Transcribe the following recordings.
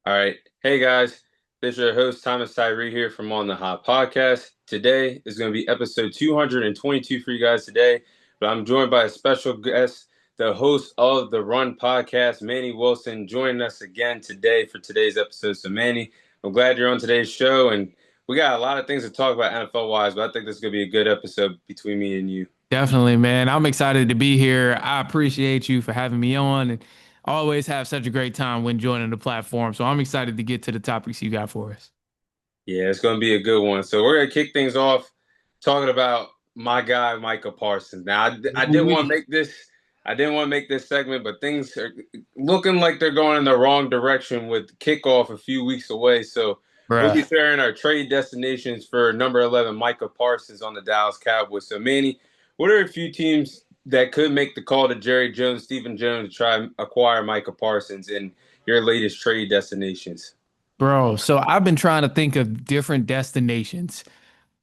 All right. Hey guys, this is your host Thomas Tyree here from On the Hop podcast. Today is going to be episode 222 for you guys today, but I'm joined by a special guest, the host of the Run podcast, Manny Wilson, joining us again today for today's episode. So Manny, I'm glad you're on today's show, and we got a lot of things to talk about NFL wise, but I think this is going to be a good episode between me and you. Definitely, man. I'm excited to be here. I appreciate you for having me on and always have such a great time when joining the platform. So I'm excited to get to the topics you got for us. Yeah, it's going to be a good one. So we're going to kick things off talking about my guy Micah Parsons. Now, I didn't want to Ooh-wee. make this. I didn't want to make this segment, but things are looking like they're going in the wrong direction with kickoff a few weeks away. So we'll be Bruh. sharing our trade destinations for number 11, Micah Parsons on the Dallas Cowboys. So Manny, what are a few teams that could make the call to Jerry Jones, Stephen Jones to try and acquire Micah Parsons in your latest trade destinations? Bro, so I've been trying to think of different destinations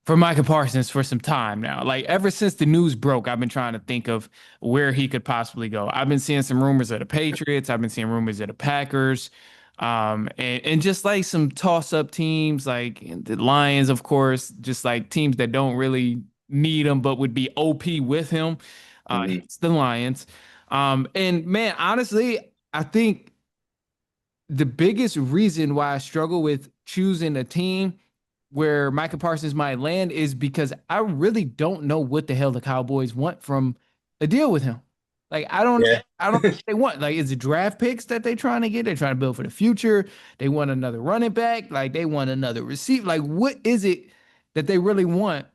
for Micah Parsons for some time now. Like ever since the news broke, I've been trying to think of where he could possibly go. I've been seeing some rumors of the Patriots. I've been seeing rumors of the Packers. And just like some toss-up teams, like the Lions, of course, just like teams that don't really need him but would be OP with him. Mhm. Hence the Lions. And man, honestly, I think the biggest reason why I struggle with choosing a team where Micah Parsons might land is because I really don't know what the hell the Cowboys want from a deal with him. Like Yeah. I don't know what they want. Like is it draft picks that they trying to get? They're trying to build for the future. They want another running back. Like they want another receiver. Like what is it that they really want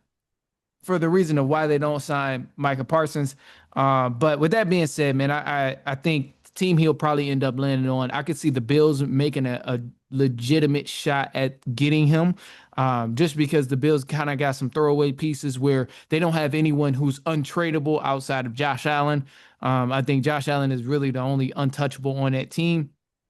for the reason of why they don't sign Micah Parsons? But with that being said, man, I think the team he'll probably end up landing on. I could see the Bills making a legitimate shot at getting him, just because the Bills kind of got some throwaway pieces where they don't have anyone who's untradeable outside of Josh Allen. I think Josh Allen is really the only untouchable on that team.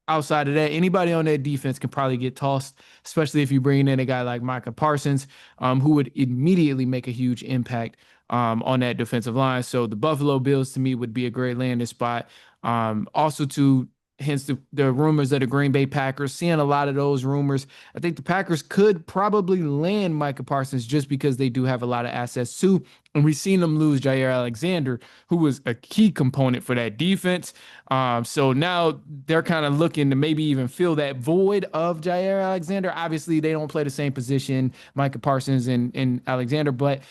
Outside of that, anybody on that defense can probably get tossed, especially if you bring in a guy like Micah Parsons, who would immediately make a huge impact on that defensive line. So the Buffalo Bills to me would be a great landing spot. Also, to hence the rumors of the Green Bay Packers, seeing a lot of those rumors. I think the Packers could probably land Micah Parsons just because they do have a lot of assets too. And we've seen them lose Jair Alexander, who was a key component for that defense. So now they're kind of looking to maybe even fill that void of Jair Alexander. Obviously, they don't play the same position, Micah Parsons and Alexander, but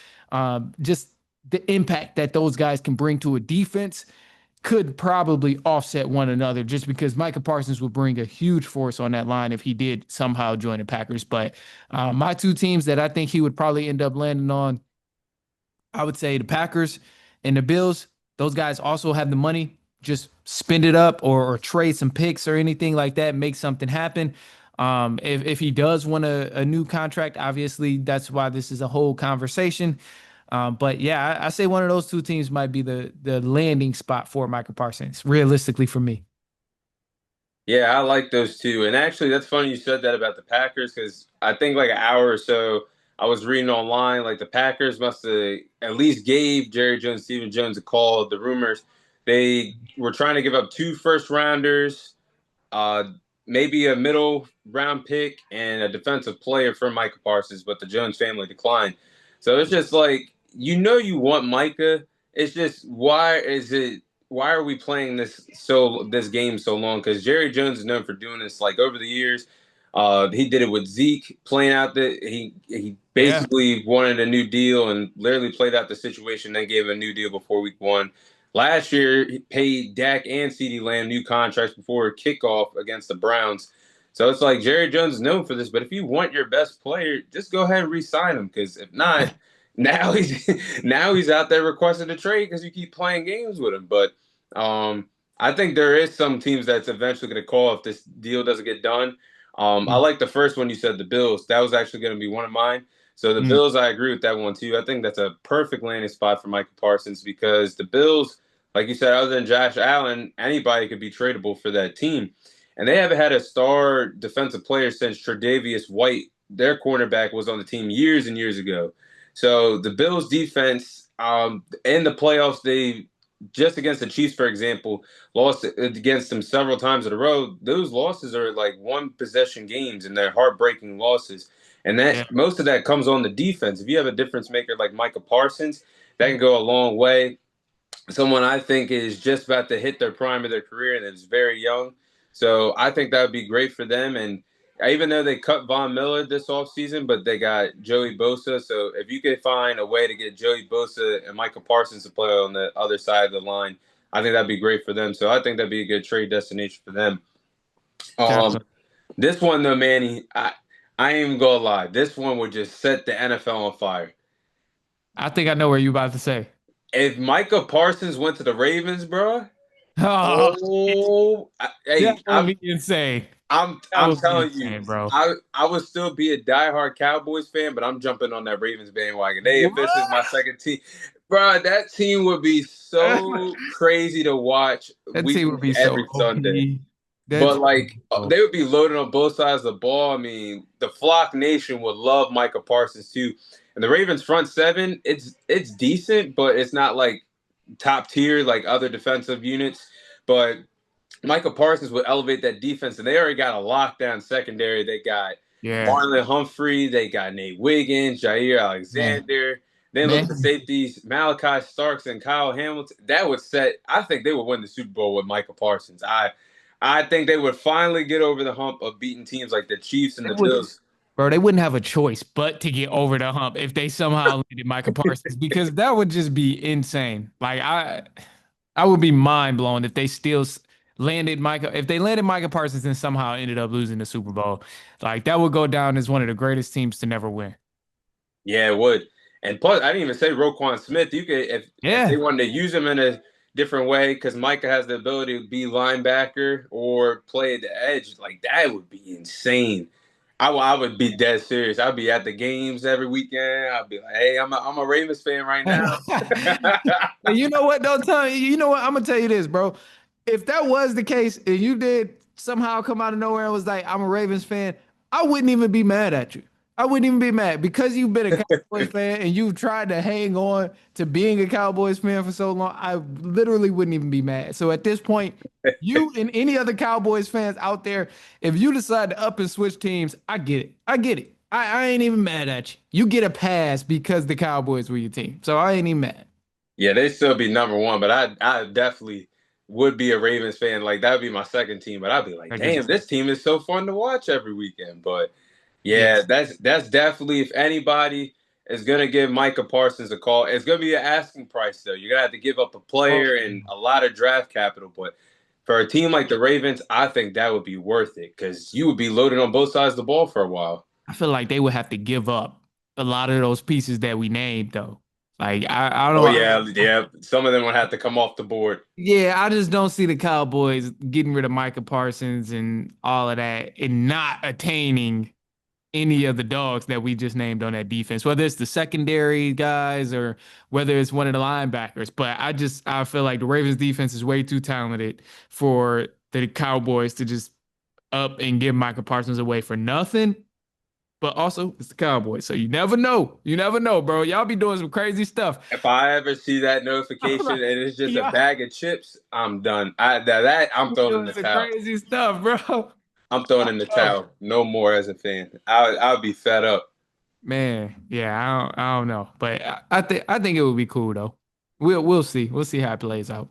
just the impact that those guys can bring to a defense could probably offset one another just because Micah Parsons would bring a huge force on that line if he did somehow join the Packers. But my two teams that I think he would probably end up landing on, I would say the Packers and the Bills. Those guys also have the money. Just spend it up or trade some picks or anything like that. Make something happen. If he does want a new contract, obviously that's why this is a whole conversation. But yeah, I say one of those two teams might be the landing spot for Michael Parsons, realistically for me. Yeah, I like those two. And actually, that's funny you said that about the Packers because I think like an hour or so I was reading online, like the Packers must have at least gave Jerry Jones, Stephen Jones a call. The rumors they were trying to give up two first rounders, uh, maybe a middle round pick, and a defensive player for Micah Parsons, but the Jones family declined. So it's just like you want Micah. It's just why are we playing this game so long? Because Jerry Jones is known for doing this like over the years. He did it with Zeke playing out he Yeah. basically wanted a new deal and literally played out the situation, then gave a new deal before week one. Last year, he paid Dak and CeeDee Lamb new contracts before kickoff against the Browns. So it's like Jerry Jones is known for this, but if you want your best player, just go ahead and re-sign him. Because if not, now he's now he's out there requesting a trade because you keep playing games with him. But I think there is some teams that's eventually going to call if this deal doesn't get done. I like the first one you said, the Bills. That was actually going to be one of mine. So the Mm. Bills, I agree with that one too. I think that's a perfect landing spot for Michael Parsons because the Bills, like you said, other than Josh Allen, anybody could be tradable for that team. And they haven't had a star defensive player since Tre'Davious White. Their cornerback was on the team years and years ago. So the Bills defense in the playoffs, just against the Chiefs, for example, lost against them several times in a row. Those losses are like one possession games, and they're heartbreaking losses. And Yeah. that most of that comes on the defense. If you have a difference maker like Micah Parsons, that can go a long way. Someone I think is just about to hit their prime of their career and is very young. So I think that would be great for them. And even though they cut Von Miller this offseason, but they got Joey Bosa. So if you could find a way to get Joey Bosa and Michael Parsons to play on the other side of the line, I think that'd be great for them. So I think that'd be a good trade destination for them. Um, Definitely. this one though, Manny, I ain't even gonna lie. This one would just set the NFL on fire. I think I know where you about to say. If Micah Parsons went to the Ravens, bro, Oh, oh, that hey, would be insane. That I'm would be telling you, insane, bro. I would still be a diehard Cowboys fan, but I'm jumping on that Ravens bandwagon. They officially is What? my second team, bro. That team would be so crazy to watch That team would weekly be so every Sunday. OP. That But team would like be so. they would be loaded on both sides of the ball. I mean, the Flock Nation would love Micah Parsons too. And the Ravens front seven, it's decent, but it's not like top tier like other defensive units. But Michael Parsons would elevate that defense, and they already got a lockdown secondary. They got Yeah, Marlon Humphrey, they got Nate Wiggins, Jair man, Alexander. Then look at the man. safeties, Malachi Starks and Kyle Hamilton. That would set. I think they would win the Super Bowl with Michael Parsons. I think they would finally get over the hump of beating teams like the Chiefs and They the would, Bills. bro. They wouldn't have a choice but to get over the hump if they somehow landed Micah Parsons because that would just be insane. I would be mind blown if they still landed Micah. If they landed Micah Parsons and somehow ended up losing the Super Bowl, like that would go down as one of the greatest teams to never win. Yeah, it would. And plus, I didn't even say Roquan Smith. You could, if they Yeah, wanted to use him in a different way, because Micah has the ability to be linebacker or play at the edge. Like that would be insane. I would be dead serious. I'd be at the games every weekend. I'd be like, hey, I'm a Ravens fan right now. And you know what? Don't tell me. You know what? I'm gonna tell you this, bro. If that was the case, and you did somehow come out of nowhere and was like, "I'm a Ravens fan," I wouldn't even be mad at you. I wouldn't even be mad because you've been a Cowboys fan and you've tried to hang on to being a Cowboys fan for so long. I literally wouldn't even be mad. So at this point, you and any other Cowboys fans out there, if you decide to up and switch teams, I get it. I get it. I ain't even mad at you. You get a pass because the Cowboys were your team. So I ain't even mad. Yeah, they still be number one, but I definitely would be a Ravens fan. Like that would be my second team, but I'd be like, I get damn, you. this team is so fun to watch every weekend. But Yeah. yeah, that's definitely if anybody is gonna give Micah Parsons a call, it's gonna be an asking price though. You're gonna have to give up a Oh, player and a lot of draft capital, but for a team like the Ravens, I think that would be worth it because you would be loaded on both sides of the ball for a while. I feel like they would have to give up a lot of those pieces that we named, though. Like I Oh don't. yeah, yeah. Some of them would have to come off the board. Yeah, I just don't see the Cowboys getting rid of Micah Parsons and all of that and not attaining any of the dogs that we just named on that defense, whether it's the secondary guys or whether it's one of the linebackers. But I feel like the Ravens defense is way too talented for the Cowboys to just up and give Micah Parsons away for nothing. But also, it's the Cowboys, so you never know. You never know, bro. Y'all be doing some crazy stuff. If I ever see that I'm notification like, and it's just a y'all bag of chips, I'm done. That I'm be throwing in doing the some towel. crazy stuff, bro. I'm throwing I in the know. towel. No more as a fan. I'll be fed up. Man, yeah, I don't know, but I think it would be cool though. We'll see. We'll see how it plays out.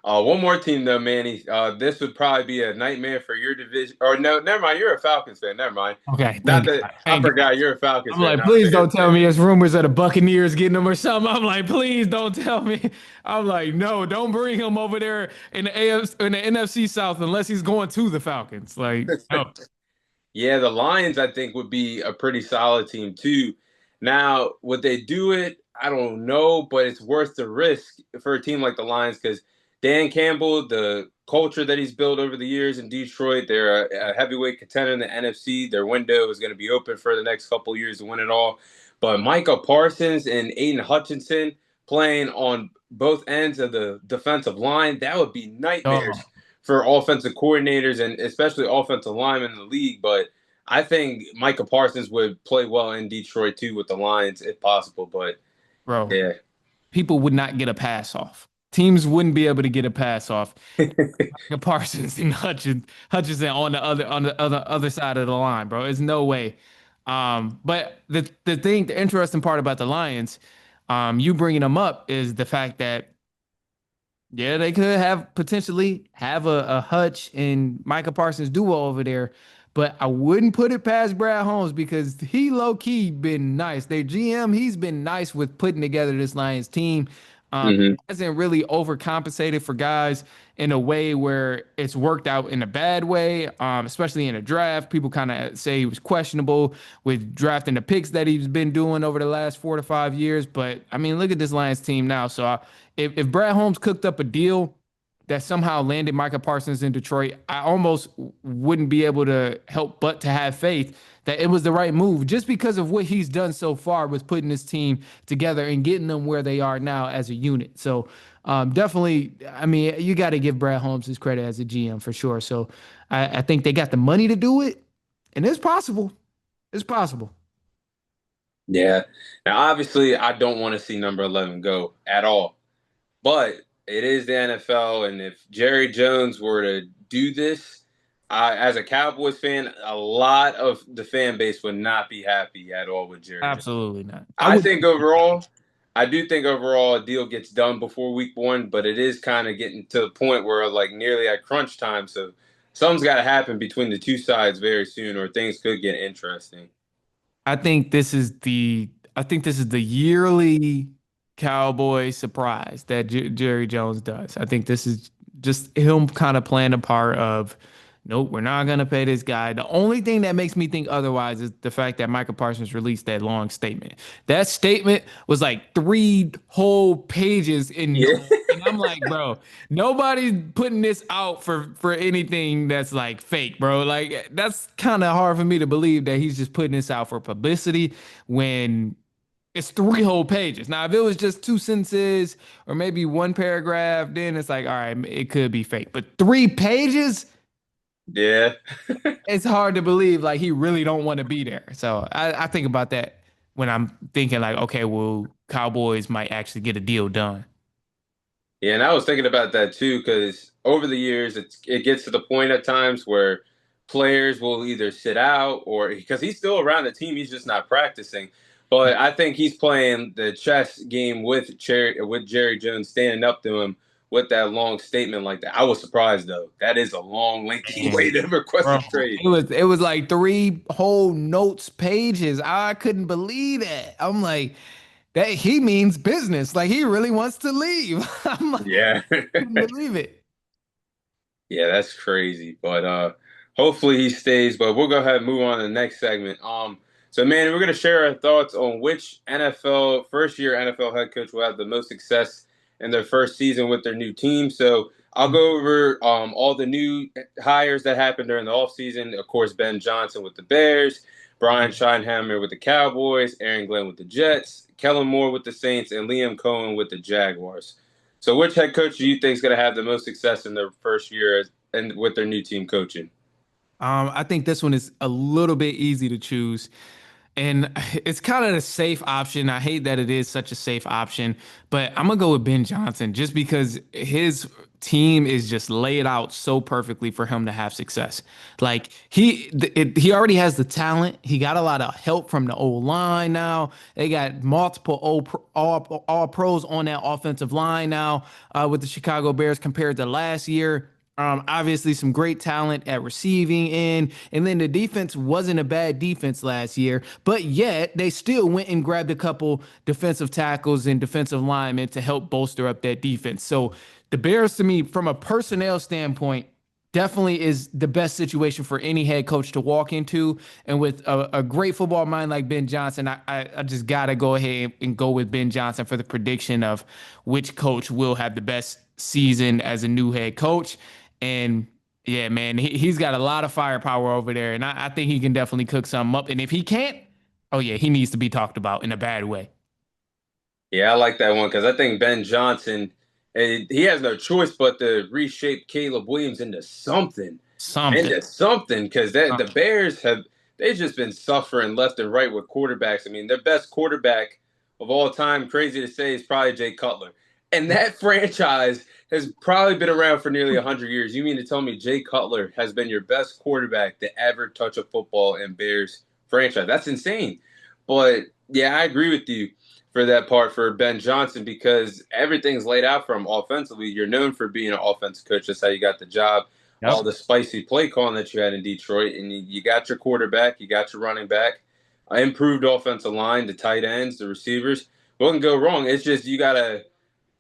One more team though, Manny. This would probably be a nightmare for your division. Or no, never mind. You're a Falcons fan. Never mind. Okay, Not thank that God. I Thank God. forgot you're a Falcons I'm fan, like, not a please Bears don't tell fan. me it's rumors of the Buccaneers getting him or something. I'm like, please don't tell me. I'm like, no, don't bring him over there in the AFC, in the NFC South unless he's going to the Falcons. Like, no, Yeah, the Lions, I think, would be a pretty solid team too. Now, would they do it? I don't know, but it's worth the risk for a team like the Lions because Dan Campbell, the culture that he's built over the years in Detroit, they're a heavyweight contender in the NFC. Their window is going to be open for the next couple of years to win it all. But Micah Parsons and Aiden Hutchinson playing on both ends of the defensive line, that would be nightmares dog, for offensive coordinators and especially offensive linemen in the league. But I think Micah Parsons would play well in Detroit too with the Lions if possible. But bro. yeah, People would not get a pass off. teams wouldn't be able to get a pass off Parsons and Hutchinson on the other side of the line, bro. There's no way. But the interesting part about the Lions, you bringing them up is the fact that yeah, they could have potentially have a Hutch and Micah Parsons duo over there, but I wouldn't put it past Brad Holmes because he low key been nice. Their GM, he's been nice with putting together this Lions team. Hmm. Hasn't really overcompensated for guys in a way where it's worked out in a bad way, especially in a draft. People kind of say he was questionable with drafting the picks that he's been doing over the last 4 to 5 years. But I mean, look at this Lions team now. So if Brad Holmes cooked up a deal that somehow landed Micah Parsons in Detroit, I almost wouldn't be able to help but to have faith that it was the right move just because of what he's done so far with putting this team together and getting them where they are now as a unit. So definitely, I mean, you got to give Brad Holmes his credit as a GM for sure. So I think they got the money to do it, and it's possible. It's possible. Yeah. Now, obviously, I don't want to see number 11 go at all, but it is the NFL, and if Jerry Jones were to do this, as a Cowboys fan, a lot of the fan base would not be happy at all with Jerry Jones. Absolutely not. I I would. think overall, I do think overall a deal gets done before week 1, but it is kind of getting to the point where like nearly at crunch time. So something's got to happen between the two sides very soon, or things could get interesting. I think this is the I think this is the yearly Cowboy surprise that Jerry Jones does. I think this is just him kind of playing a part of, nope, we're not gonna pay this guy. The only thing that makes me think otherwise is the fact that Michael Parsons released that long statement. That statement was like 3 whole pages in Yeah. notes. And I'm like, bro, nobody's putting this out for anything that's like fake, bro. Like that's kind of hard for me to believe that he's just putting this out for publicity when it's 3 whole pages. Now, if it was just 2 sentences or maybe one paragraph, then it's like, all right, it could be fake. But 3 pages, Yeah. it's hard to believe like he really don't want to be there. So I think about that when I'm thinking like, okay, well, Cowboys might actually get a deal done. Yeah, and I was thinking about that too, because over the years, it gets to the point at times where players will either sit out or because he's still around the team, he's just not practicing. But I think he's playing the chess game with Jerry Jones standing up to him with that long statement like that. I was surprised though. That is a long, lengthy way Man, to request bro, a trade. it was like 3 whole notes pages. I couldn't believe that. I'm like, that he means business. Like he really wants to leave. I'm like, Yeah. couldn't believe it. Yeah, that's crazy. But hopefully he stays. But we'll go ahead and move on to the next segment. So man, we're gonna share our thoughts on which NFL first year NFL head coach will have the most success in their first season with their new team. So I'll go over all the new hires that happened during the offseason. Of course, Ben Johnson with the Bears, Brian Schottenheimer with the Cowboys, Aaron Glenn with the Jets, Kellen Moore with the Saints, and Liam Cohen with the Jaguars. So, which head coach do you think is going to have the most success in their first year and with their new team coaching? I think this one is a little bit easy to choose. And it's kind of a safe option. I hate that it is such a safe option, but I'm gonna go with Ben Johnson just because his team is just laid out so perfectly for him to have success. Like he already has the talent. He got a lot of help from the old line now. They got multiple all pros on that offensive line now with the Chicago Bears compared to last year. Obviously, some great talent at receiving in, and then the defense wasn't a bad defense last year, but yet they still went and grabbed a couple defensive tackles and defensive linemen to help bolster up that defense. So the Bears, to me, from a personnel standpoint, definitely is the best situation for any head coach to walk into. And with a great football mind like Ben Johnson, I just got to go ahead and go with Ben Johnson for the prediction of which coach will have the best season as a new head coach. And yeah, man, he's got a lot of firepower over there. And I think he can definitely cook something up. And if he can't, oh yeah, he needs to be talked about in a bad way. Yeah, I like that one because I think Ben Johnson, he has no choice but to reshape Caleb Williams Something. into something because the Something. Bears they've just been suffering left and right with quarterbacks. I mean, their best quarterback of all time, crazy to say, is probably Jay Cutler. And that franchise has probably been around for nearly 100 years. You mean to tell me Jay Cutler has been your best quarterback to ever touch a football in Bears franchise? That's insane. But yeah, I agree with you for that part for Ben Johnson because everything's laid out for him offensively. You're known for being an offensive coach. That's how you got the job. All Yep. the spicy play calling that you had in Detroit, and you got your quarterback, you got your running back, improved offensive line, the tight ends, the receivers. What can go wrong? It's just you got to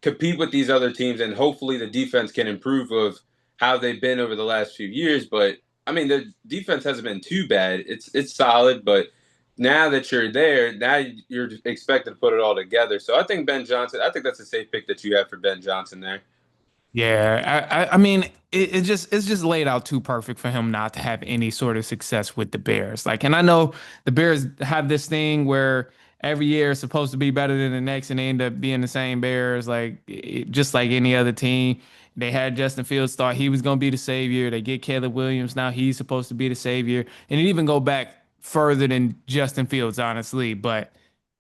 compete with these other teams, and hopefully the defense can improve of how they've been over the last few years. But I mean, the defense hasn't been too bad. It's solid, but now that you're there, now you're expected to put it all together. So I think Ben Johnson. I think that's a safe pick that you have for Ben Johnson there. Yeah, I mean, it's just laid out too perfect for him not to have any sort of success with the Bears. Like, and I know the Bears have this thing where every year is supposed to be better than the next, and they end up being the same Bears, like just like any other team. They had Justin Fields, thought he was going to be the savior. They get Caleb Williams, now he's supposed to be the savior, and it even go back further than Justin Fields, honestly. But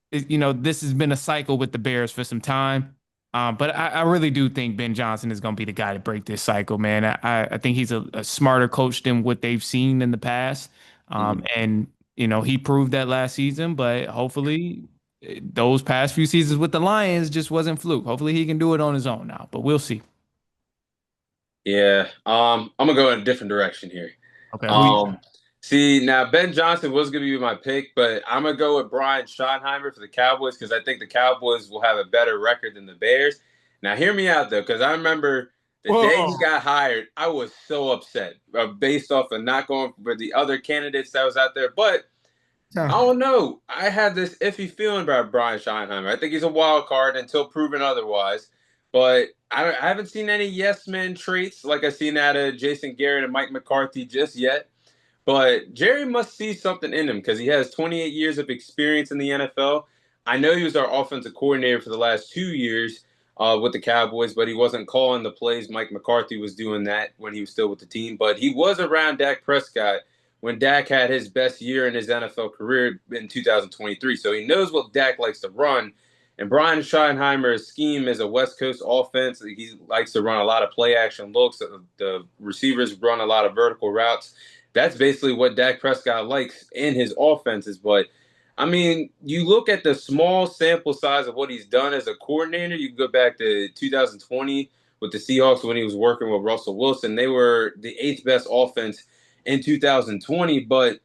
this has been a cycle with the Bears for some time. But I really do think Ben Johnson is going to be the guy to break this cycle, man. I think he's a smarter coach than what they've seen in the past. Mhm. And, he proved that last season, but hopefully those past few seasons with the Lions just wasn't fluke. Hopefully he can do it on his own now, but we'll see. Yeah, I'm gonna go in a different direction here. Okay, who you Um, got? See, now Ben Johnson was going to be my pick, but I'm going to go with Brian Schottenheimer for the Cowboys because I think the Cowboys will have a better record than the Bears. Now, hear me out though, because I remember the day he Whoa. got hired, I was so upset based off of not going for the other candidates that was out there. But I don't know. I have this iffy feeling about Brian Schottenheimer. I think he's a wild card until proven otherwise. But I haven't seen any yes men traits like I've seen out of Jason Garrett and Mike McCarthy just yet. But Jerry must see something in him because he has 28 years of experience in the NFL. I know he was our offensive coordinator for the last 2 years with the Cowboys, but he wasn't calling the plays. Mike McCarthy was doing that when he was still with the team. But he was around Dak Prescott when Dak had his best year in his NFL career in 2023. So he knows what Dak likes to run. And Brian Schottenheimer's scheme is a West Coast offense. He likes to run a lot of play action looks. The receivers run a lot of vertical routes. That's basically what Dak Prescott likes in his offenses. But I mean, you look at the small sample size of what he's done as a coordinator. You can go back to 2020 with the Seahawks when he was working with Russell Wilson. They were the eighth best offense in 2020. But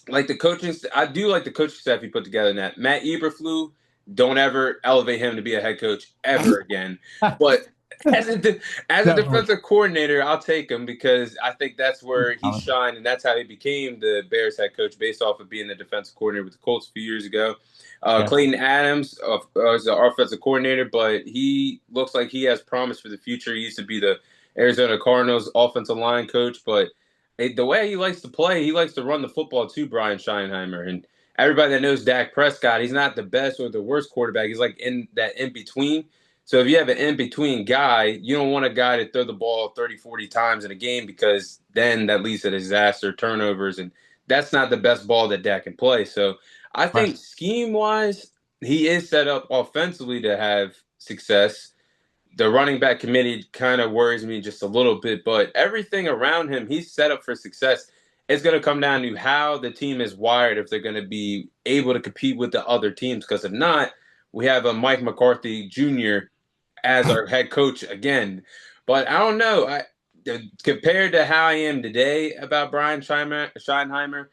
like the coaching, I do like the coaching staff he put together in that. Matt Eberflus, don't ever elevate him to be a head coach ever again. But as a Definitely. defensive coordinator, I'll take him because I think that's where he shined, and that's how he became the Bears head coach based off of being the defensive coordinator with the Colts a few years ago. Yeah. Clayton Adams is the offensive coordinator, but he looks like he has promise for the future. He used to be the Arizona Cardinals offensive line coach, but the way he likes to play, he likes to run the football too, Brian Scheinheimer. And everybody that knows Dak Prescott, he's not the best or the worst quarterback. He's like in that in between. So if you have an in between guy, you don't want a guy to throw the ball 30, 40 times in a game because then that leads to disaster, turnovers, and that's not the best ball that Dak can play. So I Right. think scheme wise, he is set up offensively to have success. The running back committee kind of worries me just a little bit, but everything around him, he's set up for success. It's going to come down to how the team is wired if they're going to be able to compete with the other teams. Because if not, we have a Mike McCarthy Jr. as our head coach again. But I don't know. Compared to how I am today about Brian Scheinheimer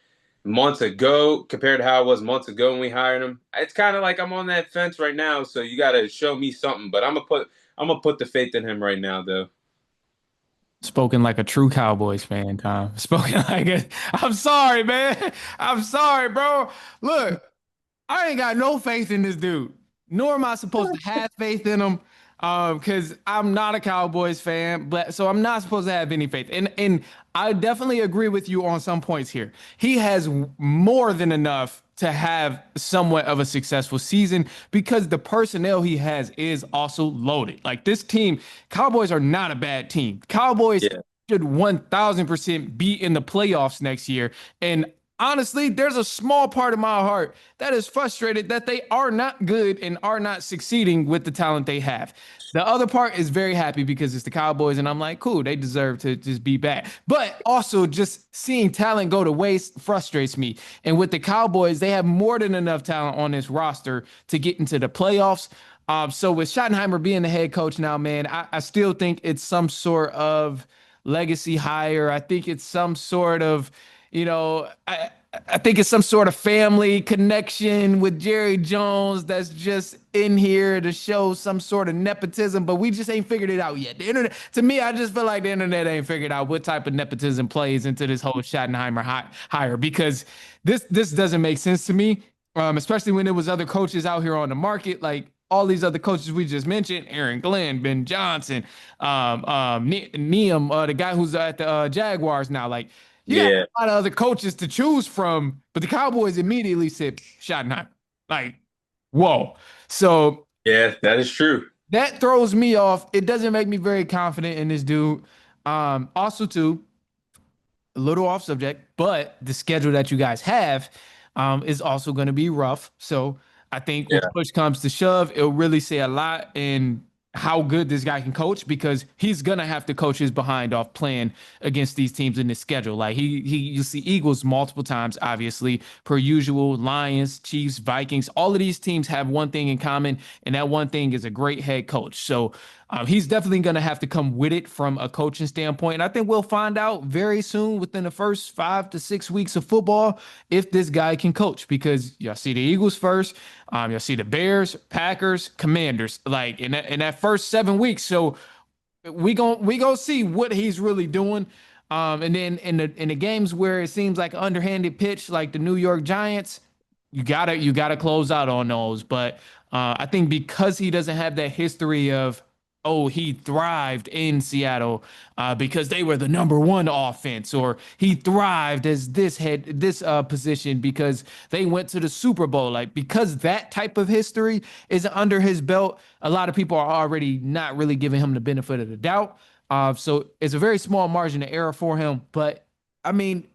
months ago, compared to how I was months ago when we hired him, it's kind of like I'm on that fence right now. So you got to show me something. But I'm gonna put the faith in him right now, though. Spoken like a true Cowboys fan, Tom. Spoken like a, I'm sorry, man. I'm sorry, bro. Look, I ain't got no faith in this dude. Nor am I supposed to have faith in him. Because I'm not a Cowboys fan, but so I'm not supposed to have any faith. And I definitely agree with you on some points here. He has more than enough to have somewhat of a successful season because the personnel he has is also loaded. Like this team, Cowboys are not a bad team. Cowboys Yeah, should 1000% be in the playoffs next year. And honestly, there's a small part of my heart that is frustrated that they are not good and are not succeeding with the talent they have. The other part is very happy because it's the Cowboys, and I'm like, cool, they deserve to just be bad. But also, just seeing talent go to waste frustrates me. And with the Cowboys, they have more than enough talent on this roster to get into the playoffs. So with Schottenheimer being the head coach now, man, I still think it's some sort of legacy hire. I think it's some sort of, you know, I think it's some sort of family connection with Jerry Jones that's just in here to show some sort of nepotism, but we just ain't figured it out yet. The internet, to me, I just feel like the internet ain't figured out what type of nepotism plays into this whole Schottenheimer hire because this doesn't make sense to me, especially when there was other coaches out here on the market like all these other coaches we just mentioned, Aaron Glenn, Ben Johnson, Neum, the guy who's at the Jaguars now. Like, you got Yeah, a lot of other coaches to choose from, but the Cowboys immediately said Schottenheimer. Like, whoa. So yeah, that is true. that throws me off. It doesn't make me very confident in this dude. Also, too, a little off subject, but the schedule that you guys have is also going to be rough. So I think when Yeah, push comes to shove, it'll really say a lot in how good this guy can coach because he's gonna have to coach his behind off playing against these teams in this schedule. Like you see Eagles multiple times, obviously, per usual, Lions, Chiefs, Vikings, all of these teams have one thing in common, and that one thing is a great head coach. So he's definitely going to have to come with it from a coaching standpoint. And I think we'll find out very soon within the first 5 to 6 weeks of football if this guy can coach because y'all see the Eagles first. You'll see the Bears, Packers, Commanders, like in that first 7 weeks. So we gonna see what he's really doing. And then in the games where it seems like an underhanded pitch, like the New York Giants, you gotta close out on those. But I think because he doesn't have that history of oh he thrived in Seattle because they were the number one offense, or he thrived as this position because they went to the Super Bowl. Like because that type of history is under his belt, a lot of people are already not really giving him the benefit of the doubt. So it's a very small margin of error for him. But I mean,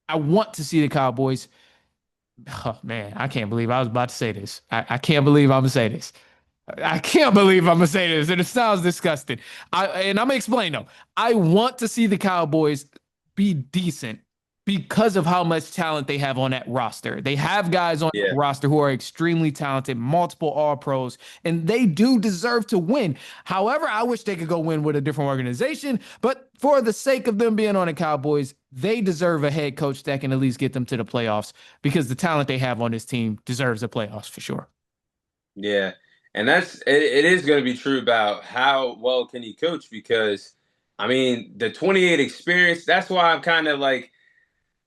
I want to see the Cowboys. Oh, man, I can't believe I was about to say this. I can't believe I'm gonna say this. I can't believe I'm gonna say this, and it sounds disgusting. And I'm gonna explain though. I want to see the Cowboys be decent because of how much talent they have on that roster. They have guys on that yeah, roster who are extremely talented, multiple All Pros, and they do deserve to win. However, I wish they could go win with a different organization, but for the sake of them being on the Cowboys, they deserve a head coach that can at least get them to the playoffs because the talent they have on this team deserves the playoffs for sure. yeah. And it is going to be true about how well can he coach because, I mean, the 28 experience. That's why I'm kind of like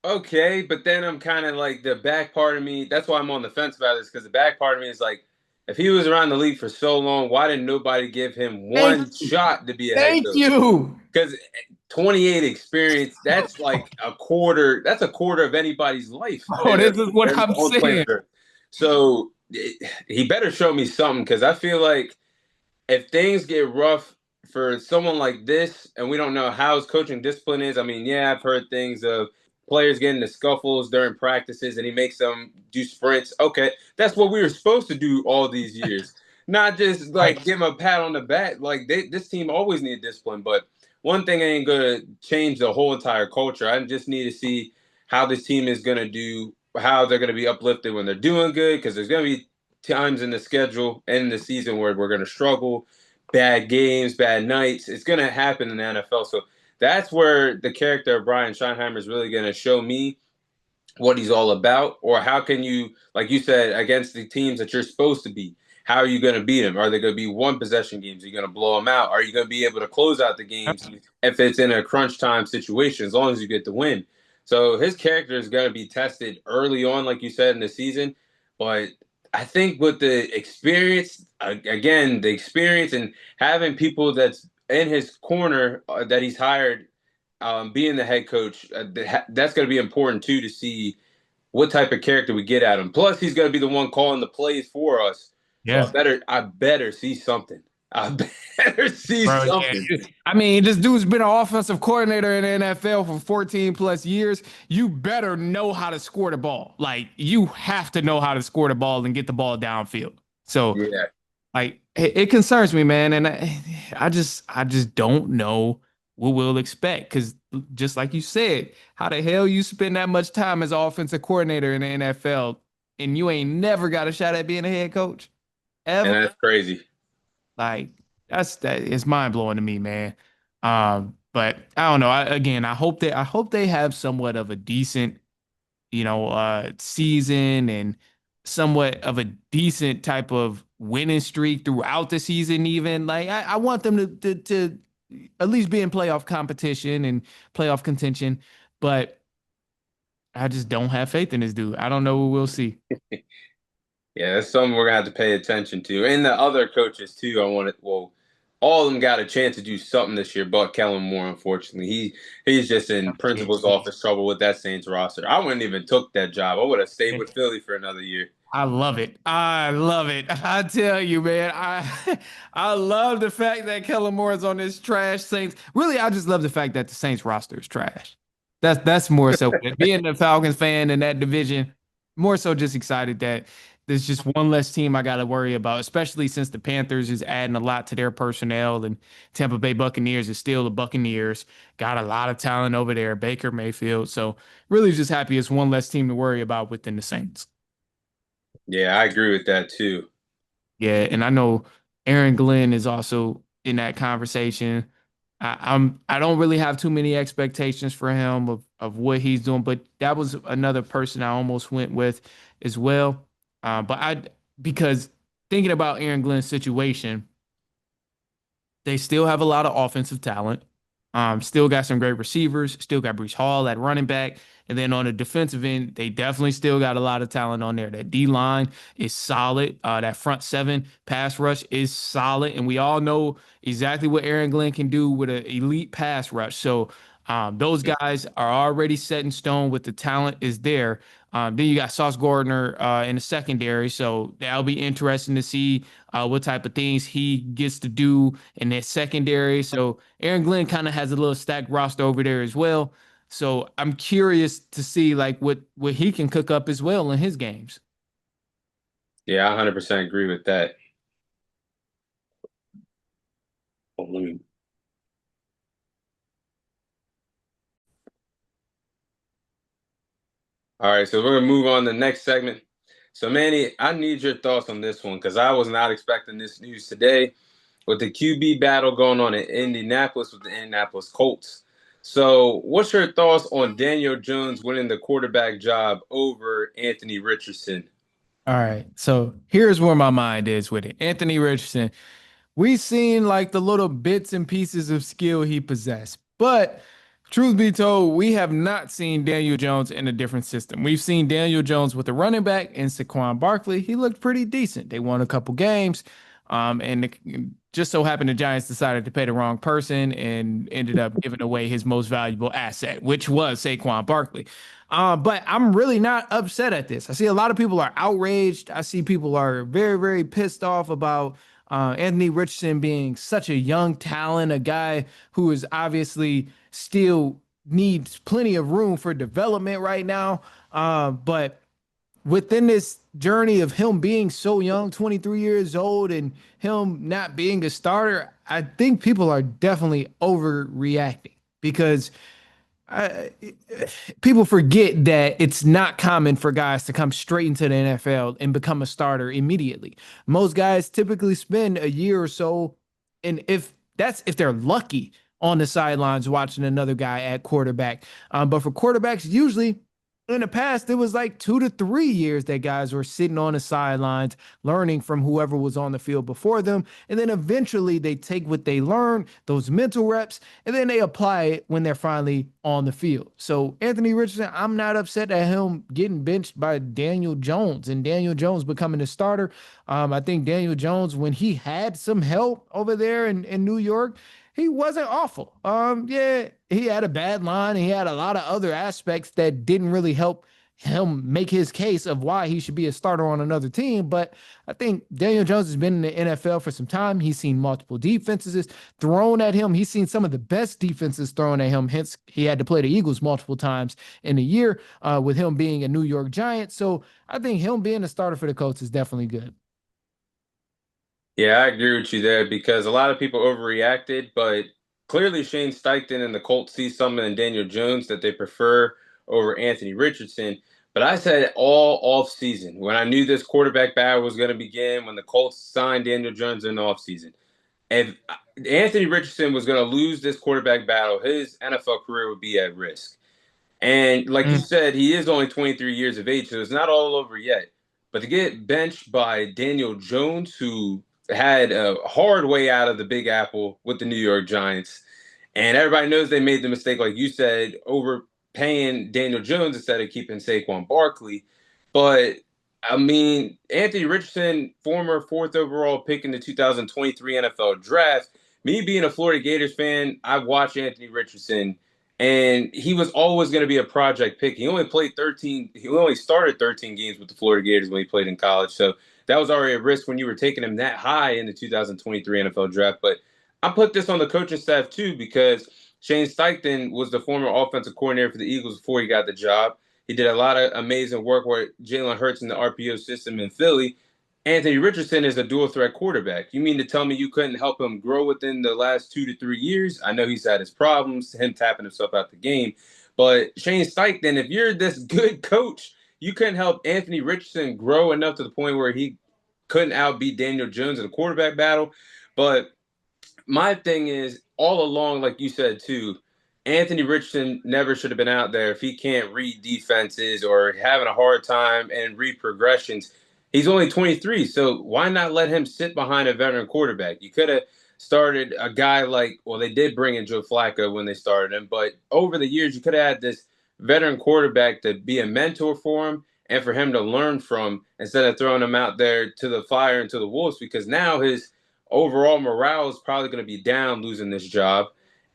okay, but then I'm kind of like the back part of me. That's why I'm on the fence about this because the back part of me is like, if he was around the league for so long, why didn't nobody give him Thank one you. shot to be a head Thank coach? you. Because 28 experience, that's like a quarter. That's a quarter of anybody's life Oh, in this is what I'm on planet saying. Earth. So he better show me something because I feel like if things get rough for someone like this, and we don't know how his coaching discipline is, I mean, yeah, I've heard things of players getting into scuffles during practices and he makes them do sprints. Okay, that's what we were supposed to do all these years. Not just Right. like give him a pat on the back. Like this team always need discipline, but one thing ain't gonna change the whole entire culture. I just need to see how this team is gonna do, how they're gonna be uplifted when they're doing good, because there's gonna be times in the schedule and in the season where we're going to struggle, bad games, bad nights. It's going to happen in the NFL. So that's where the character of Brian Schottenheimer is really going to show me what he's all about, or how can you, like you said, against the teams that you're supposed to be. How are you going to beat them? Are they going to be one possession games? Are you going to blow them out? Are you going to be able to close out the games if it's in a crunch time situation, as long as you get the win? So his character is going to be tested early on, like you said, in the season. But I think with the experience, again, the experience and having people that's in his corner that he's hired being the head coach, that's going to be important too to see what type of character we get out of him. Plus, he's going to be the one calling the plays for us. So Yeah. I better see something. I better see Bro, something. yeah. I mean, this dude's been an offensive coordinator in the NFL for 14 plus years. You better know how to score the ball. Like, you have to know how to score the ball and get the ball downfield. So, Yeah, like, it concerns me, man. And I just don't know what we'll expect. Because just like you said, how the hell you spend that much time as offensive coordinator in the NFL and you ain't never got a shot at being a head coach and ever? that's crazy. Like that is mind blowing to me, man. But I don't know. I hope they have somewhat of a decent, season and somewhat of a decent type of winning streak throughout the season. Even like I want them to at least be in playoff competition and playoff contention. But I just don't have faith in this dude. I don't know what we'll see. Yeah, that's something we're gonna have to pay attention to. And the other coaches too. Well, all of them got a chance to do something this year, but Kellen Moore, unfortunately, he's just in principal's office trouble with that Saints roster. I wouldn't even took that job. I would have stayed with Philly for another year. I love it. I love it. I tell you, man. I love the fact that Kellen Moore is on this trash Saints. Really, I just love the fact that the Saints roster is trash. That's more so it. Being a Falcons fan in that division, more so just excited that there's just one less team I got to worry about, especially since the Panthers is adding a lot to their personnel and Tampa Bay Buccaneers is still the Buccaneers. Got a lot of talent over there, Baker Mayfield. So really just happy it's one less team to worry about within the Saints. Yeah, I agree with that too. Yeah, and I know Aaron Glenn is also in that conversation. I don't really have too many expectations for him of what he's doing, but that was another person I almost went with as well. But I because thinking about Aaron Glenn's situation, they still have a lot of offensive talent. Still got some great receivers. Still got Brees Hall at running back. And then on the defensive end, they definitely still got a lot of talent on there. That D line is solid. That front seven pass rush is solid. And we all know exactly what Aaron Glenn can do with an elite pass rush. So those guys are already set in stone with the talent is there. Then you got Sauce Gardner in the secondary. So that'll be interesting to see what type of things he gets to do in that secondary. So Aaron Glenn kind of has a little stacked roster over there as well. So I'm curious to see like what he can cook up as well in his games. Yeah, I 100% agree with that. Oh, All right, so we're gonna move on to the next segment. So, Manny, I need your thoughts on this one because I was not expecting this news today with the QB battle going on in Indianapolis with the Indianapolis Colts. So, what's your thoughts on Daniel Jones winning the quarterback job over Anthony Richardson? All right. So here's where my mind is with it. Anthony Richardson, we seen like the little bits and pieces of skill he possessed. But truth be told, we have not seen Daniel Jones in a different system. We've seen Daniel Jones with a running back in Saquon Barkley. He looked pretty decent. They won a couple games. Just so happened the Giants decided to pay the wrong person and ended up giving away his most valuable asset, which was Saquon Barkley. But I'm really not upset at this. I see a lot of people are outraged. I see people are very, very pissed off about Anthony Richardson being such a young talent, a guy who is obviously still needs plenty of room for development right now. But within this journey of him being so young, 23 years old, and him not being a starter, I think people are definitely overreacting because I, people forget that it's not common for guys to come straight into the NFL and become a starter immediately. Most guys typically spend a year or so, and if they're lucky on the sidelines watching another guy at quarterback. But for quarterbacks, usually in the past, it was like 2 to 3 years that guys were sitting on the sidelines learning from whoever was on the field before them. And then eventually they take what they learn, those mental reps, and then they apply it when they're finally on the field. So Anthony Richardson, I'm not upset at him getting benched by Daniel Jones and Daniel Jones becoming a starter. I think Daniel Jones, when he had some help over there in New York, he wasn't awful. Yeah, he had a bad line. He had a lot of other aspects that didn't really help him make his case of why he should be a starter on another team. But I think Daniel Jones has been in the NFL for some time. He's seen multiple defenses thrown at him. He's seen some of the best defenses thrown at him. Hence, he had to play the Eagles multiple times in a year with him being a New York Giant. So I think him being a starter for the Colts is definitely good. Yeah, I agree with you there because a lot of people overreacted, but clearly Shane Steichen and the Colts see something in Daniel Jones that they prefer over Anthony Richardson. But I said all off season when I knew this quarterback battle was going to begin when the Colts signed Daniel Jones in the offseason. If Anthony Richardson was going to lose this quarterback battle, his NFL career would be at risk. And like you Mm. said, he is only 23 years of age, so it's not all over yet. But to get benched by Daniel Jones, who had a hard way out of the Big Apple with the New York Giants, and everybody knows they made the mistake, like you said, overpaying Daniel Jones instead of keeping Saquon Barkley. But I mean, Anthony Richardson, former fourth overall pick in the 2023 NFL draft. Me being a Florida Gators fan, I've watched Anthony Richardson and he was always going to be a project pick. He only played 13. He only started 13 games with the Florida Gators when he played in college. So that was already a risk when you were taking him that high in the 2023 NFL draft. But I put this on the coaching staff too because Shane Steichen was the former offensive coordinator for the Eagles before he got the job. He did a lot of amazing work with Jalen Hurts in the RPO system in Philly. Anthony Richardson is a dual threat quarterback. You mean to tell me you couldn't help him grow within the last 2 to 3 years? I know he's had his problems, him tapping himself out the game. But Shane Steichen, if you're this good coach, you couldn't help Anthony Richardson grow enough to the point where he couldn't outbeat Daniel Jones in a quarterback battle. But my thing is, all along, like you said too, Anthony Richardson never should have been out there if he can't read defenses or having a hard time and read progressions. He's only 23, so why not let him sit behind a veteran quarterback? You could have started a guy like, well, they did bring in Joe Flacco when they started him, but over the years, you could have had this veteran quarterback to be a mentor for him and for him to learn from instead of throwing him out there to the fire and to the wolves because now his overall morale is probably going to be down losing this job,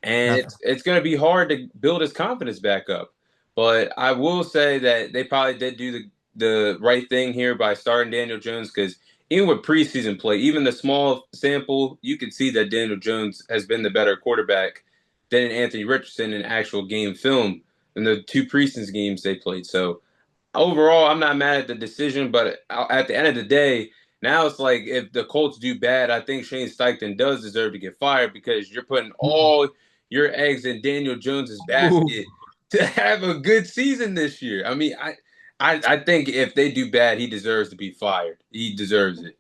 and Definitely. it's going to be hard to build his confidence back up. But I will say that they probably did do the right thing here by starting Daniel Jones because even with preseason play, even the small sample, you can see that Daniel Jones has been the better quarterback than Anthony Richardson in actual game film in the two preseason games they played. So overall, I'm not mad at the decision, but at the end of the day, now it's like if the Colts do bad, I think Shane Steichen does deserve to get fired because you're putting Ooh. all your eggs in Daniel Jones's Ooh. basket to have a good season this year. I mean, I think if they do bad, he deserves to be fired. He deserves it.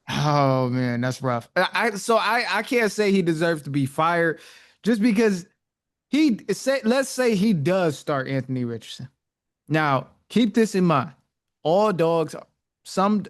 Oh man, that's rough. I can't say he deserves to be fired just because let's say he does start Anthony Richardson. Now, keep this in mind. All dogs, some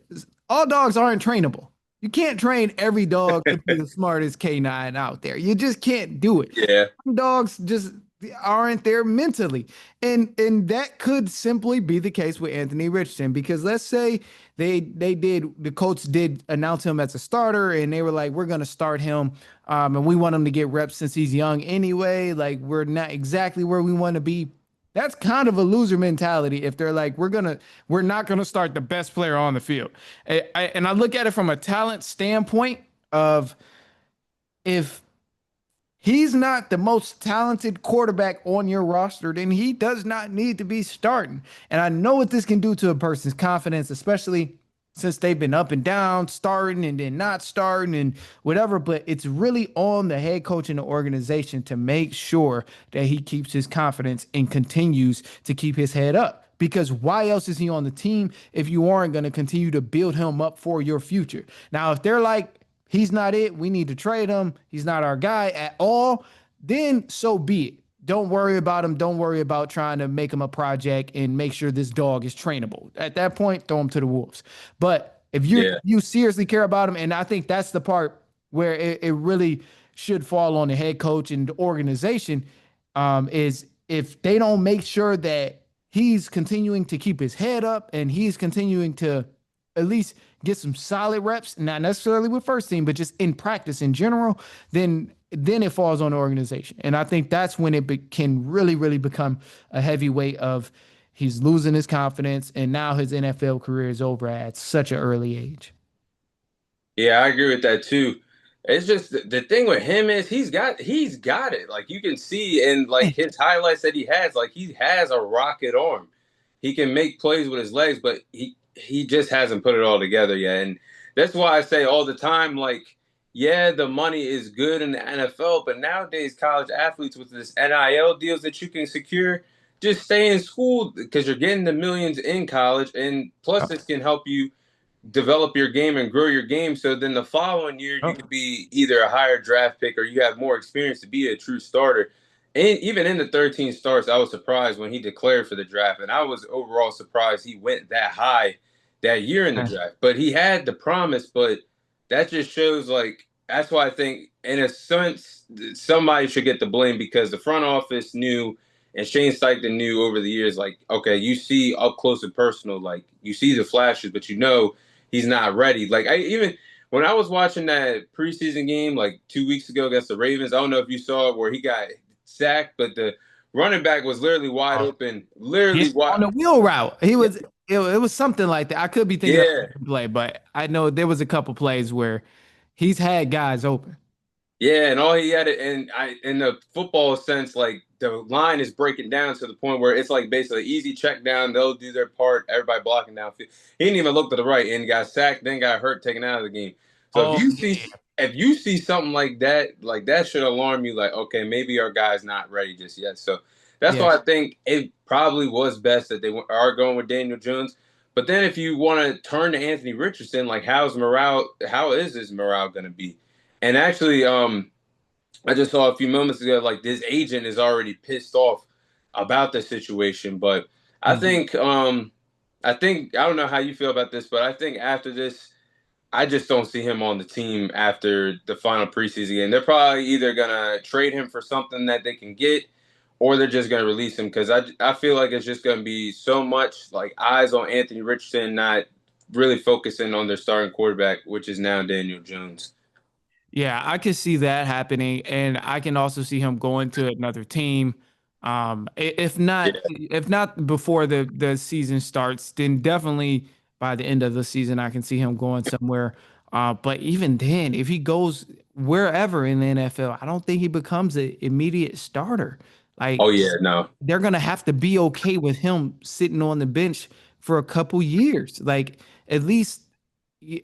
all dogs aren't trainable. You can't train every dog to be the smartest canine out there. You just can't do it. Yeah, Some dogs just aren't there mentally. And that could simply be the case with Anthony Richardson because let's say the Colts did announce him as a starter and they were like, we're gonna start him and we want him to get reps since he's young anyway. Like we're not exactly where we want to be. That's kind of a loser mentality if they're like, we're not gonna start the best player on the field. And I look at it from a talent standpoint of if he's not the most talented quarterback on your roster, then he does not need to be starting. And I know what this can do to a person's confidence, especially since they've been up and down, starting and then not starting and whatever. But it's really on the head coach and the organization to make sure that he keeps his confidence and continues to keep his head up. Because why else is he on the team if you aren't going to continue to build him up for your future? Now, if they're like, he's not it, we need to trade him, he's not our guy at all, then so be it. Don't worry about him. Don't worry about trying to make him a project and make sure this dog is trainable. At that point, throw him to the wolves. But if yeah, you seriously care about him, and I think that's the part where it really should fall on the head coach and the organization, is if they don't make sure that he's continuing to keep his head up and he's continuing to at least get some solid reps, not necessarily with first team, but just in practice in general, then it falls on the organization. And I think that's when can really, really become a heavy weight of He's losing his confidence, and now his NFL career is over at such an early age. Yeah, I agree with that too. It's just the thing with him is he's got it. Like you can see in like his highlights that he has, like he has a rocket arm. He can make plays with his legs, but he just hasn't put it all together yet. And that's why I say all the time, like, yeah, the money is good in the NFL, but nowadays college athletes with this NIL deals that you can secure, just stay in school because you're getting the millions in college, and plus Yep. this can help you develop your game and grow your game. So then the following year, you Yep. could be either a higher draft pick or you have more experience to be a true starter. And even in the 13 starts, I was surprised when he declared for the draft. And I was overall surprised he went that high that year in the Yeah. draft. But he had the promise, but that just shows like that's why I think in a sense somebody should get the blame because the front office knew and Shane Steichen knew over the years, like, okay, you see up close and personal, like you see the flashes, but you know he's not ready. Like I even when I was watching that preseason game like 2 weeks ago against the Ravens, I don't know if you saw it where he got sacked, but the running back was literally wide Uh, open, yeah, literally on wide. the wheel route, he Yeah, was. It was something like that. I could be thinking of a yeah, different play, but I know there was a couple plays where he's had guys open. yeah, and all he had, and I, in the football sense, like the line is breaking down to the point where it's like basically easy check down. They'll do their part. Everybody blocking downfield. He didn't even look to the right and got sacked, then got hurt, taken out of the game. So Oh yeah, if you see something like that should alarm you. Like, okay, maybe our guy's not ready just yet. So that's yeah, why I think it probably was best that they are going with Daniel Jones. But then if you want to turn to Anthony Richardson, like how's morale? How is his morale going to be? And actually, I just saw a few moments ago, like this agent is already pissed off about the situation. But I mhm. think, I don't know how you feel about this, but I think after this, I just don't see him on the team after the final preseason game. They're probably either gonna trade him for something that they can get, or they're just gonna release him because I feel like it's just gonna be so much like eyes on Anthony Richardson, not really focusing on their starting quarterback, which is now Daniel Jones. Yeah, I can see that happening, and I can also see him going to another team. If not before the season starts, then definitely by the end of the season, I can see him going somewhere. But even then, if he goes wherever in the NFL, I don't think he becomes an immediate starter. Oh Like yeah, no. they're gonna have to be okay with him sitting on the bench for a couple years, like at least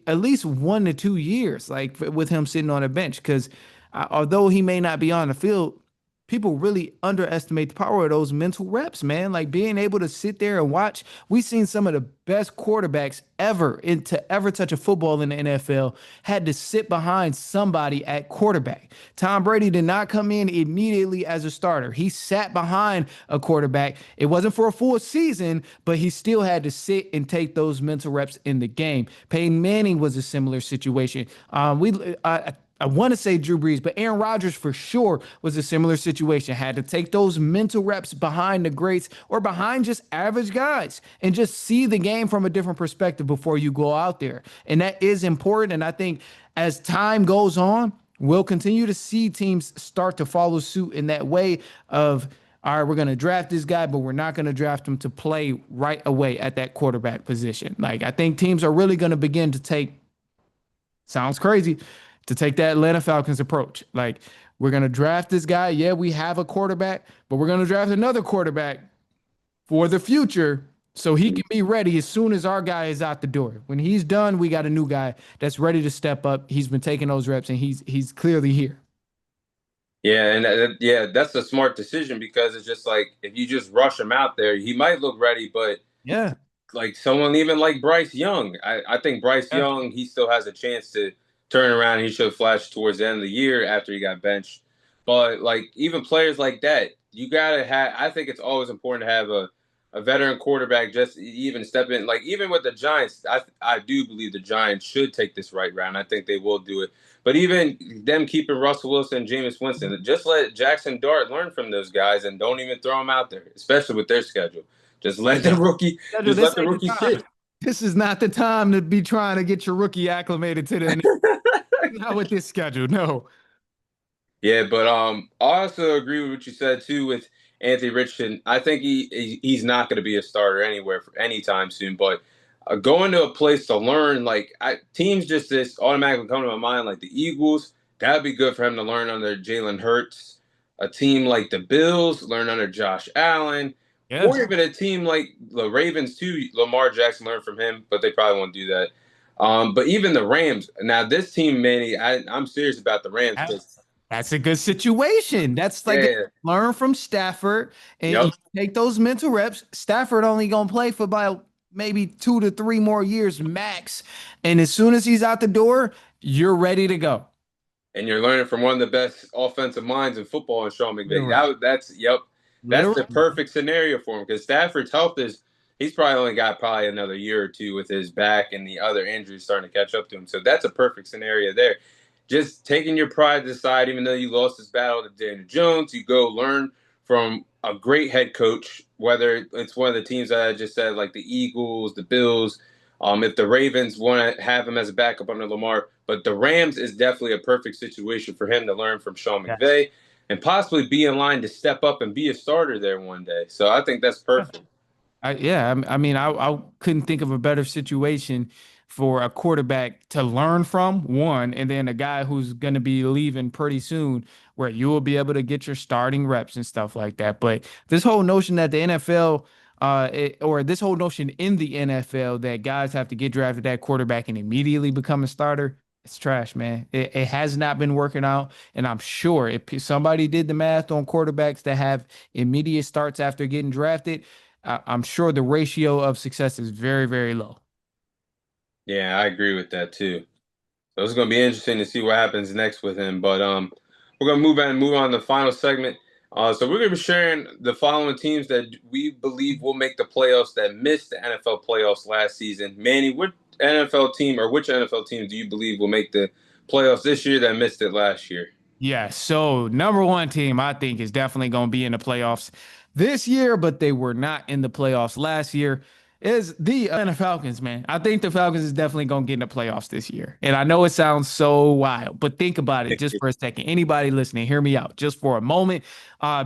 at least 1 to 2 years, like with him sitting on a bench. Because although he may not be on the field, people really underestimate the power of those mental reps, man. Like being able to sit there and watch. We've seen some of the best quarterbacks ever to ever touch a football in the NFL had to sit behind somebody at quarterback. Tom Brady did not come in immediately as a starter. He sat behind a quarterback. It wasn't for a full season, but he still had to sit and take those mental reps in the game. Peyton Manning was a similar situation. I want to say Drew Brees, but Aaron Rodgers for sure was a similar situation. Had to take those mental reps behind the greats or behind just average guys and just see the game from a different perspective before you go out there. And that is important. And I think as time goes on, we'll continue to see teams start to follow suit in that way of, all right, we're going to draft this guy, but we're not going to draft him to play right away at that quarterback position. Like, I think teams are really going to begin to take, sounds crazy, to take that Atlanta Falcons approach. Like, we're going to draft this guy. Yeah, we have a quarterback, but we're going to draft another quarterback for the future so he can be ready as soon as our guy is out the door. When he's done, we got a new guy that's ready to step up. He's been taking those reps and he's clearly here. Yeah, and yeah, that's a smart decision because it's just like if you just rush him out there, he might look ready, but Yeah. like someone even like Bryce Young, I think Bryce Yeah. Young, he still has a chance to turn around. He should flash towards the end of the year after he got benched. But like even players like that, you gotta have. I think it's always important to have a veteran quarterback just even step in. Like even with the Giants, I do believe the Giants should take this right round. I think they will do it. But even them keeping Russell Wilson and Jameis Winston, just let Jackson Dart learn from those guys and don't even throw them out there, especially with their schedule. Just let the Yeah. rookie, Schedule, just this let the ain't the rookie time. sit. This is not the time to be trying to get your rookie acclimated to the not with this schedule. No. Yeah, but I also agree with what you said too. With Anthony Richardson. I think he's not going to be a starter anywhere for anytime soon. But going to a place to learn, like teams just this automatically come to my mind, like the Eagles. That'd be good for him to learn under Jalen Hurts. A team like the Bills, learn under Josh Allen, Yeah. or even a team like the Ravens too. Lamar Jackson learned from him, but they probably won't do that. But even the Rams. Now this team, Manny, I'm serious about the Rams That- because That's a good situation. That's like yeah, learn from Stafford and you yep. take those mental reps. Stafford only gonna play for about maybe 2 to 3 more years max. And as soon as he's out the door, you're ready to go. And you're learning from one of the best offensive minds in football, in Sean McVay. Literally. That's yep, that's the Literally. perfect scenario for him because Stafford's health is he's probably only got probably another year or two with his back and the other injuries starting to catch up to him. So that's a perfect scenario there. Just taking your pride to the side, even though you lost this battle to Daniel Jones, you go learn from a great head coach, whether it's one of the teams that I just said, like the Eagles, the Bills, if the Ravens want to have him as a backup under Lamar, but the Rams is definitely a perfect situation for him to learn from Sean Yes. McVay and possibly be in line to step up and be a starter there one day. So I think that's perfect. I couldn't think of a better situation for a quarterback to learn from, one, and then a guy who's going to be leaving pretty soon, where you will be able to get your starting reps and stuff like that. But this whole notion that the NFL, or this whole notion in the NFL that guys have to get drafted at quarterback and immediately become a starter, it's trash, man. It has not been working out, and I'm sure if somebody did the math on quarterbacks that have immediate starts after getting drafted, I'm sure the ratio of success is very, very low. Yeah, I agree with that too. So it's going to be interesting to see what happens next with him. But we're going to move on to the final segment. So we're going to be sharing the following teams that we believe will make the playoffs that missed the NFL playoffs last season. Manny, what NFL team or which NFL team do you believe will make the playoffs this year that missed it last year? Yeah, so number one team I think is definitely going to be in the playoffs this year, but they were not in the playoffs last year. Is the Atlanta Falcons, man. I think the Falcons is definitely going to get in the playoffs this year. And I know it sounds so wild, but think about it just for a second. Anybody listening, hear me out just for a moment.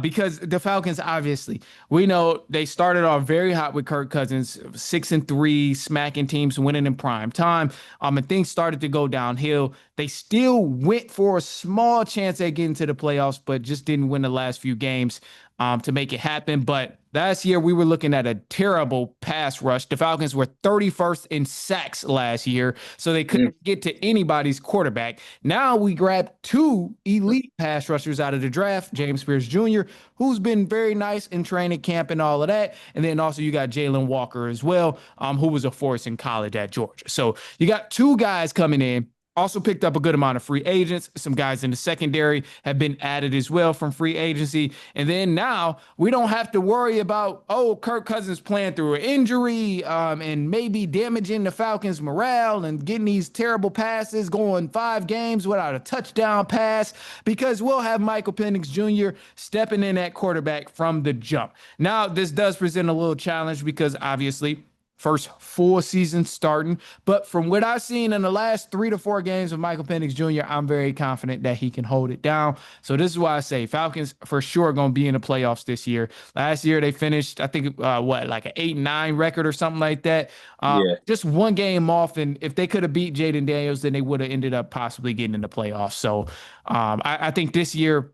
Because the Falcons, obviously, we know they started off very hot with Kirk Cousins, 6-3, smacking teams, winning in prime time. And things started to go downhill. They still went for a small chance at getting to the playoffs, but just didn't win the last few games to make it happen. But last year, we were looking at a terrible pass rush. The Falcons were 31st in sacks last year, so they Mm. couldn't get to anybody's quarterback. Now we grabbed two elite pass rushers out of the draft, James Spears Jr., who's been very nice in training camp and all of that. And then also you got Jalen Walker as well, who was a force in college at Georgia. So you got two guys coming in. Also picked up a good amount of free agents. Some guys in the secondary have been added as well from free agency. And then now we don't have to worry about, oh, Kirk Cousins playing through an injury and maybe damaging the Falcons' morale and getting these terrible passes, going 5 games without a touchdown pass, because we'll have Michael Penix Jr. stepping in at quarterback from the jump. Now, this does present a little challenge because obviously first full season starting. But from what I've seen in the last 3 to 4 games of Michael Penix Jr., I'm very confident that he can hold it down. So this is why I say Falcons for sure going to be in the playoffs this year. Last year they finished, I think, like an 8-9 record or something like that. Yeah. Just one game off, and if they could have beat Jaden Daniels, then they would have ended up possibly getting in the playoffs. So I think this year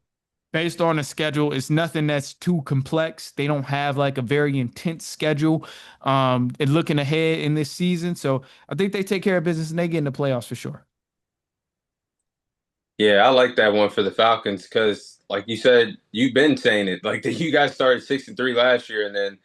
based on the schedule, it's nothing that's too complex. They don't have like a very intense schedule and looking ahead in this season. So I think they take care of business and they get in the playoffs for sure. Yeah, I like that one for the Falcons because, like you said, you've been saying it. Like you guys started 6-3 last year, and then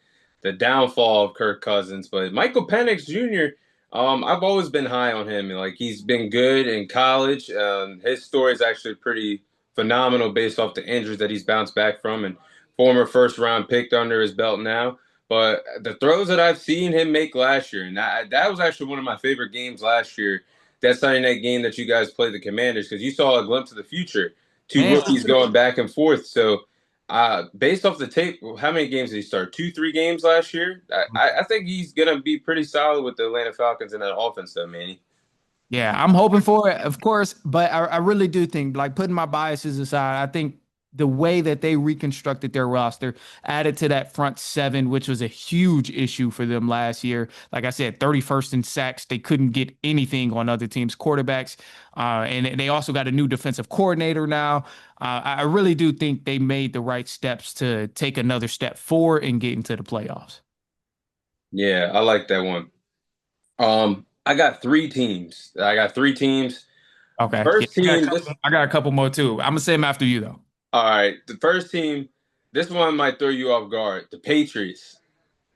the downfall of Kirk Cousins. But Michael Penix Jr., I've always been high on him. Like he's been good in college. His story is actually pretty phenomenal based off the injuries that he's bounced back from, and former first round pick under his belt now. But the throws that I've seen him make last year, and that was actually one of my favorite games last year, that Sunday night game that you guys played the Commanders, because you saw a glimpse of the future. Two Man, rookies going back and forth. So, based off the tape, how many games did he start? 2, 3 games last year. I think he's gonna be pretty solid with the Atlanta Falcons in that offense, though, Manny. yeah, I'm hoping for it, of course, but I really do think, like putting my biases aside, I think the way that they reconstructed their roster, added to that front seven, which was a huge issue for them last year. Like I said, 31st in sacks. They couldn't get anything on other teams' quarterbacks. And they also got a new defensive coordinator now. I really do think they made the right steps to take another step forward and get into the playoffs. Yeah, I like that one. I got three teams. I got three teams. Okay. Yeah, First team, this I got a couple more too. I'm gonna say them after you though. all right. The first team, this one might throw you off guard. The Patriots.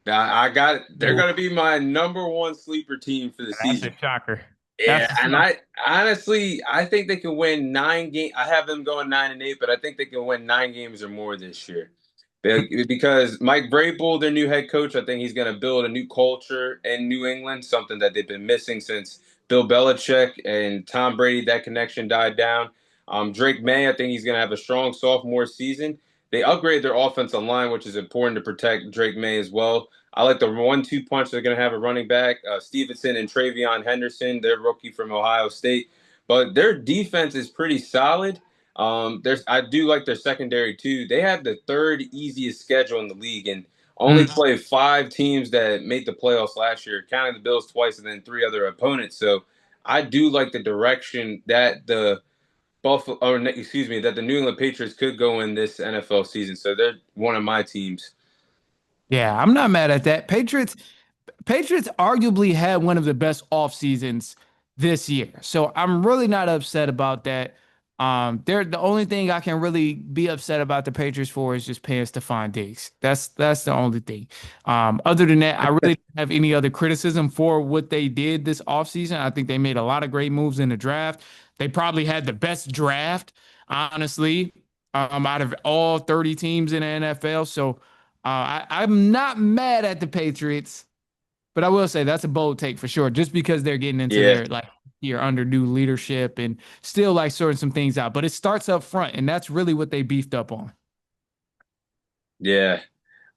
Now, I got they're Ooh, gonna be my number one sleeper team for the that's season. a shocker. Yeah, That's a and shocker. I honestly I think they can win 9 games. I have them going 9-8, but I think they can win 9 games or more this year. Because Mike Vrabel, their new head coach, I think he's going to build a new culture in New England, something that they've been missing since Bill Belichick and Tom Brady. That connection died down. Drake May, I think he's going to have a strong sophomore season. They upgrade their offensive line, which is important to protect Drake May as well. I like the 1-2 punch they're going to have a running back, Stevenson and Travion Henderson. They're rookie from Ohio State, but their defense is pretty solid. I do like their secondary too. They have the third easiest schedule in the league and only Mm, play five teams that made the playoffs last year, counting the Bills twice and then three other opponents. So I do like the direction that the Buffalo, or excuse me, that the New England Patriots could go in this NFL season. So they're one of my teams. yeah, I'm not mad at that. Patriots arguably had one of the best off seasons this year. So I'm really not upset about that. They're the only thing I can really be upset about the Patriots for is just paying Stephon Diggs. That's the only thing. Other than that, I really don't have any other criticism for what they did this offseason. I think they made a lot of great moves in the draft. They probably had the best draft, honestly, out of all 30 teams in the NFL. So I'm not mad at the Patriots. But I will say that's a bold take for sure, just because they're getting into Yeah, their like year under new leadership and still like sorting some things out. But it starts up front, and that's really what they beefed up on. yeah.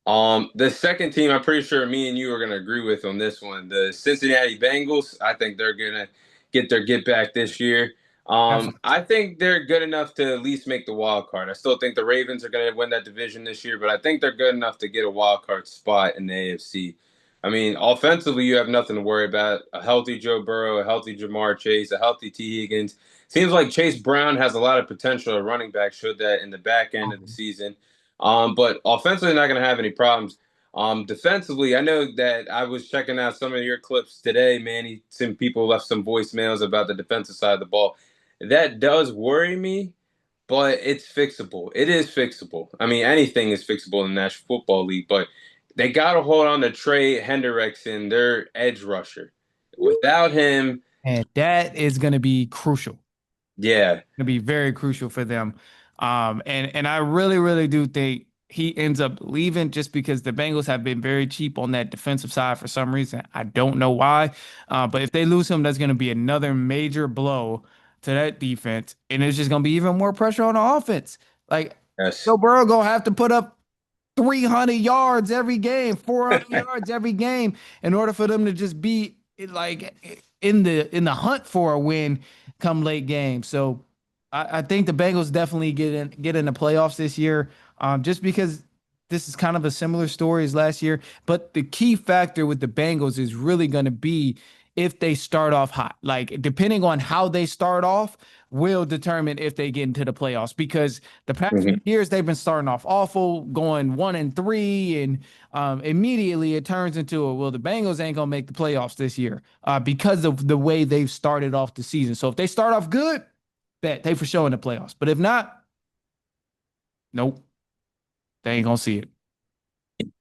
The second team, I'm pretty sure me and you are going to agree with on this one. The Cincinnati Bengals, I think they're going to get their get back this year. Definitely. I think they're good enough to at least make the wild card. I still think the Ravens are going to win that division this year, but I think they're good enough to get a wild card spot in the AFC. I mean, offensively, you have nothing to worry about. A healthy Joe Burrow, a healthy Jamar Chase, a healthy T. Higgins. Seems like Chase Brown has a lot of potential at running back, showed that in the back end of the season. But offensively, not going to have any problems. Defensively, I know that I was checking out some of your clips today, Manny. Some people left some voicemails about the defensive side of the ball. That does worry me, but it's fixable. It is fixable. I mean, anything is fixable in the National Football League, but they got to hold on to Trey Hendrickson, their edge rusher. Without him, And that is going to be crucial. yeah, To be very crucial for them. And I really, really do think he ends up leaving just because the Bengals have been very cheap on that defensive side for some reason. I don't know why. But if they lose him, that's going to be another major blow to that defense. And it's just going to be even more pressure on the offense. Like, yes, Joe Burrow going to have to put up 300 yards every game, 400 yards every game in order for them to just be like in the hunt for a win come late game. So I think the Bengals definitely get in the playoffs this year, just because this is kind of a similar story as last year. But the key factor with the Bengals is really going to be if they start off hot. Like depending on how they start off will determine if they get into the playoffs because the past few hmm years they've been starting off awful, going 1-3, and immediately it turns into a well, the Bengals ain't gonna make the playoffs this year because of the way they've started off the season. So if they start off good, bet they for sure in the playoffs. But if not, nope, they ain't gonna see it.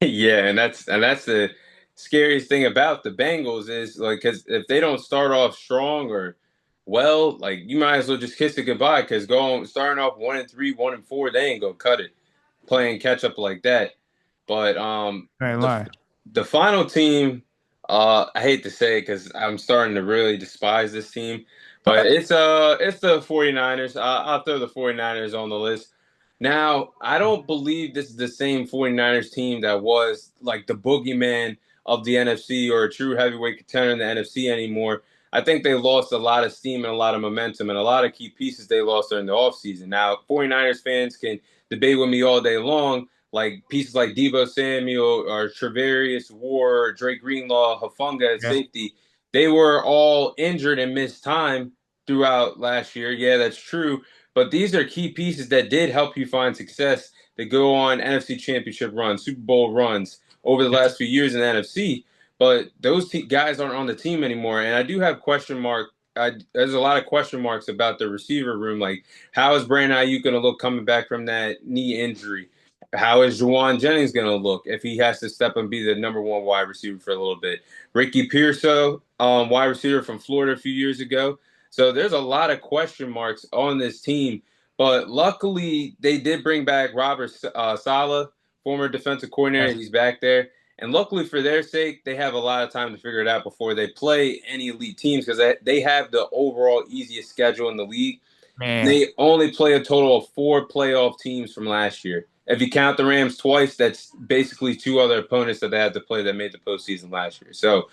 Yeah, and that's the scariest thing about the Bengals is like because if they don't start off strong or well, like you might as well just kiss it goodbye because going starting off 1-3, 1-4, they ain't gonna cut it playing catch up like that. But I ain't the lying. the final team, I hate to say it because I'm starting to really despise this team, but it's the 49ers. I'll throw the 49ers on the list. Now, I don't believe this is the same 49ers team that was like the boogeyman of the NFC or a true heavyweight contender in the NFC anymore. I think they lost a lot of steam and a lot of momentum and a lot of key pieces they lost during the offseason. Now, 49ers fans can debate with me all day long. Like pieces like Debo Samuel or Treverius Ward, Drake Greenlaw, Hafunga at Yeah. safety, they were all injured and missed time throughout last year. Yeah, that's true. But these are key pieces that did help you find success that go on NFC Championship runs, Super Bowl runs over the Yeah. last few years in the NFC. But those guys aren't on the team anymore, and I do have question mark. There's a lot of question marks about the receiver room. Like, how is Brandon Ayuk going to look coming back from that knee injury? How is Juwan Jennings going to look if he has to step and be the number one wide receiver for a little bit? Ricky Pearso, wide receiver from Florida a few years ago. So there's a lot of question marks on this team. But luckily, they did bring back Robert Saleh, former defensive coordinator. Yes. He's back there. And luckily for their sake, they have a lot of time to figure it out before they play any elite teams because they have the overall easiest schedule in the league. Man. They only play a total of 4 playoff teams from last year. If you count the Rams twice, that's basically two other opponents that they had to play that made the postseason last year. So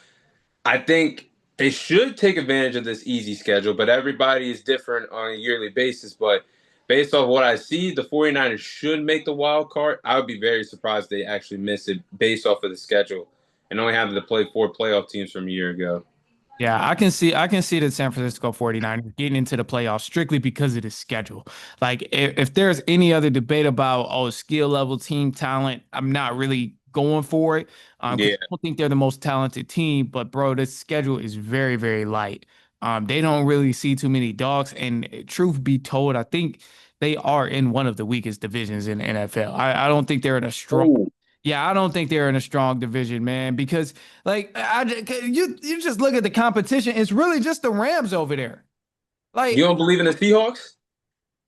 I think they should take advantage of this easy schedule, but everybody is different on a yearly basis. But based off what I see, the 49ers should make the wild card. I would be very surprised if they actually miss it based off of the schedule and only having to play 4 playoff teams from a year ago. Yeah, I can see the San Francisco 49ers getting into the playoffs strictly because of the schedule. Like if there's any other debate about skill level team talent, I'm not really going for it. Because Yeah. I don't think they're the most talented team, but bro, this schedule is very, very light. They don't really see too many dogs, and truth be told, I think they are in one of the weakest divisions in the NFL. I don't think they're in a strong Oh, yeah, I don't think they're in a strong division, man, because you just look at the competition. It's really just the Rams over there. you Like, don't believe in the Seahawks?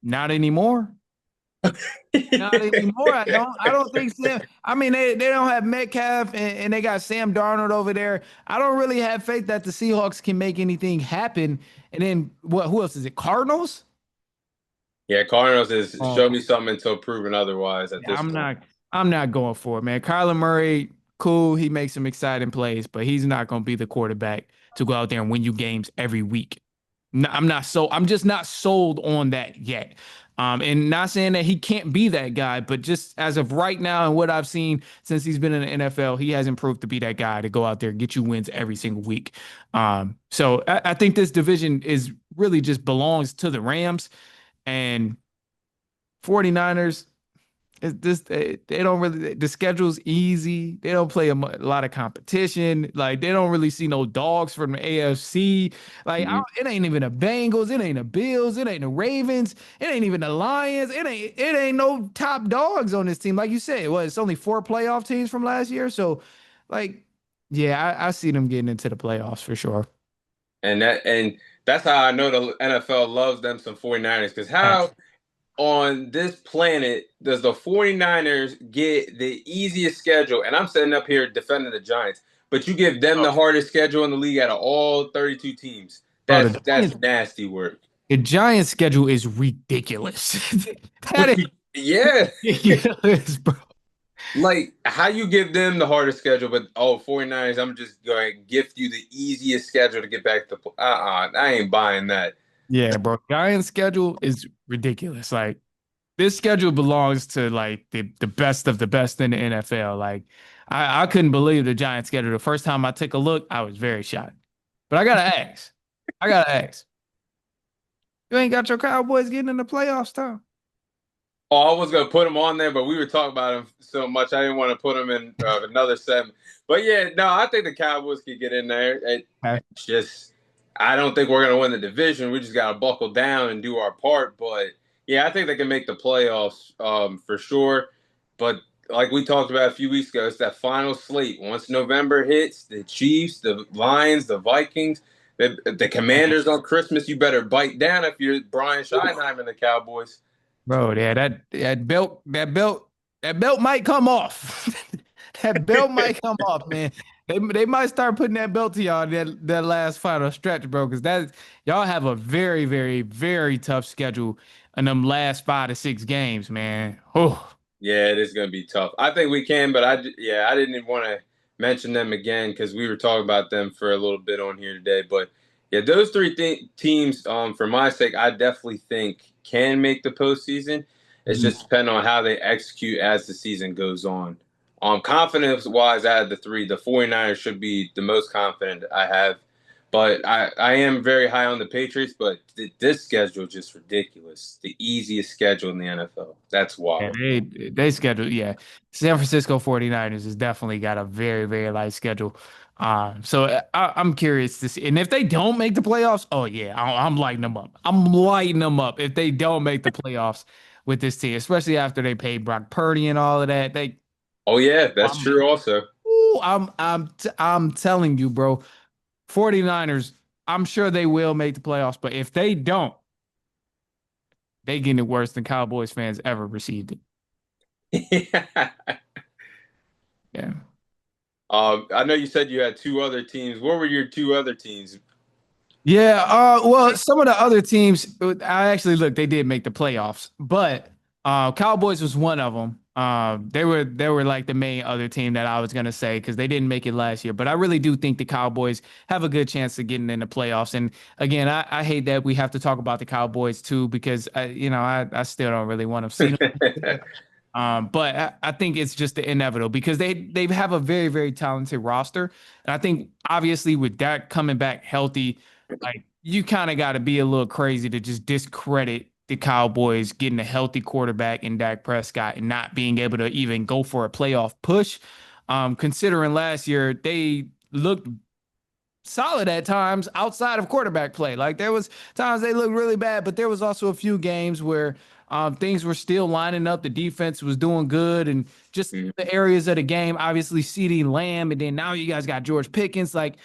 not anymore. Not anymore. I don't think Sam. I mean, they don't have Metcalf and they got Sam Darnold over there. I don't really have faith that the Seahawks can make anything happen. And then what? Who else is it? Cardinals? Yeah, Cardinals is show Oh, me something until proven otherwise at yeah, this I'm point. not. I'm not going for it, man. Kyler Murray, cool. He makes some exciting plays, but he's not going to be the quarterback to go out there and win you games every week. No, I'm not so. I'm just not sold on that yet. And not saying that he can't be that guy, but just as of right now and what I've seen since he's been in the NFL, he hasn't proved to be that guy to go out there and get you wins every single week. So I think this division is really just belongs to the Rams and 49ers. It's this they don't really the schedule's easy. They don't play a lot of competition. Like they don't really see no dogs from the AFC. Like Mhm. it ain't even the Bengals. It ain't the Bills. It ain't the Ravens. It ain't even the Lions. It ain't no top dogs on this team. Like you said, it's only 4 playoff teams from last year. So, like, yeah, I see them getting into the playoffs for sure. And that's how I know the NFL loves them some 49ers because how Facts. on this planet does the 49ers get the easiest schedule? And I'm sitting up here defending the Giants, but you give them the hardest schedule in the league out of all 32 teams. Bro, That's nasty work. The Giants schedule is ridiculous. That is Yeah. ridiculous, bro. Like how you give them the hardest schedule, but 49ers, I'm just going to gift you the easiest schedule to get back to I ain't buying that. Yeah, bro. Giants schedule is ridiculous. Like this schedule belongs to like the best of the best in the NFL. Like I couldn't believe the Giants schedule. The first time I took a look, I was very shocked. But I gotta ask. I gotta ask. You ain't got your Cowboys getting in the playoffs, Tom. Oh, I was gonna put him on there, but we were talking about him so much, I didn't want to put him in another segment. But yeah, no, I think the Cowboys could get in there. Okay. It's just, I don't think we're gonna win the division. We just gotta buckle down and do our part. But yeah, I think they can make the playoffs for sure. But like we talked about a few weeks ago, it's that final slate. Once November hits, the Chiefs, the Lions, the Vikings, the Commanders on Christmas. You better bite down if you're Brian Scheinheim and the Cowboys. Bro, yeah, that belt might come off. That belt might come off, man. They might start putting that belt to y'all that last final stretch, bro, because that y'all have a very, very, very tough schedule in them last 5 to 6 games, man. Oh, Yeah, it is going to be tough. I think we can, but yeah, I didn't even want to mention them again because we were talking about them for a little bit on here today. But yeah, those three teams, for my sake, I definitely think can make the postseason. It's just depending on how they execute as the season goes on. Confidence wise, out of the three, the 49ers should be the most confident I have. But I am very high on the Patriots, but this schedule is just ridiculous. The easiest schedule in the NFL. That's Yeah, wild. they schedule, yeah. San Francisco 49ers has definitely got a very, very light schedule. So I'm curious to see. And if they don't make the playoffs, oh yeah, I'm lighting them up. I'm lighting them up if they don't make the playoffs with this team, especially after they paid Brock Purdy and all of that. Oh yeah, that's I'm, true also. I'm telling you, bro, 49ers, I'm sure they will make the playoffs, but if they don't, they getting it worse than Cowboys fans ever received it. Yeah. I know you said you had two other teams. What were your two other teams? Yeah, well, some of the other teams, I actually look, they did make the playoffs, but Cowboys was one of them. They were like the main other team that I was gonna say because they didn't make it last year. But I really do think the Cowboys have a good chance of getting in the playoffs. And again, I hate that we have to talk about the Cowboys too because I still don't really want to see them there. But I think it's just the inevitable because they have a very, very talented roster. And I think obviously with Dak coming back healthy, like you kind of got to be a little crazy to just discredit the Cowboys getting a healthy quarterback in Dak Prescott and not being able to even go for a playoff push. Considering last year they looked solid at times outside of quarterback play. Like there was times they looked really bad, but there was also a few games where things were still lining up. The defense was doing good, and just the areas of the game. Obviously, CeeDee Lamb, and then now you guys got George Pickens. Like,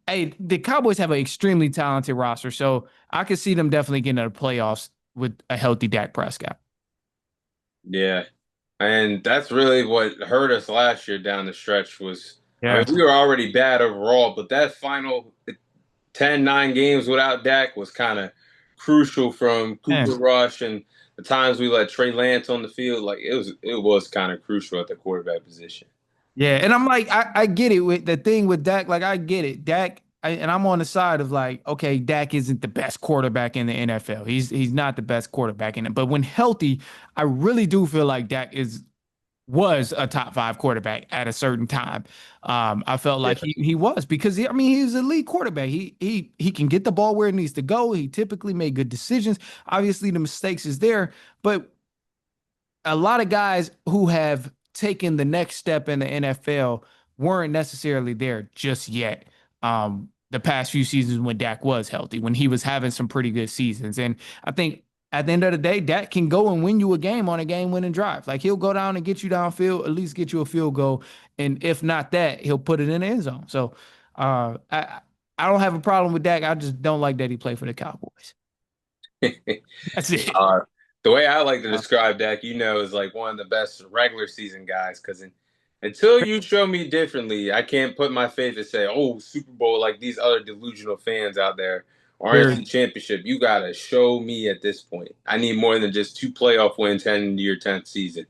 hey, the Cowboys have an extremely talented roster, so I could see them definitely getting to the playoffs with a healthy Dak Prescott. Yeah. And that's really what hurt us last year down the stretch was, I mean, Yeah. we were already bad overall, but that final 10-9 games without Dak was kind of crucial from Yeah. Cooper Rush and the times we let Trey Lance on the field. Like it was kind of crucial at the quarterback position. Yeah, and I'm like, I get it with the thing with Dak. Like, I get it, Dak, and I'm on the side of like, okay, Dak isn't the best quarterback in the NFL. He's not the best quarterback in it. But when healthy, I really do feel like Dak is was a top five quarterback at a certain time. I felt Yeah. like he was because I mean he's a elite quarterback. He can get the ball where it needs to go. He typically made good decisions. Obviously, the mistakes is there, but a lot of guys who have taken the next step in the NFL weren't necessarily there just yet. The past few seasons when Dak was healthy, when he was having some pretty good seasons. And I think at the end of the day, Dak can go and win you a game on a game winning drive. Like he'll go down and get you downfield, at least get you a field goal. And if not that, he'll put it in the end zone. So I don't have a problem with Dak. I just don't like that he played for the Cowboys. That's it. Uh, the way I like to describe Dak, is like one of the best regular season guys. Because until you show me differently, I can't put my faith and say, "Oh, Super Bowl," like these other delusional fans out there, or Very NFC Championship. You gotta show me at this point. I need more than just two playoff wins heading into your 10th season.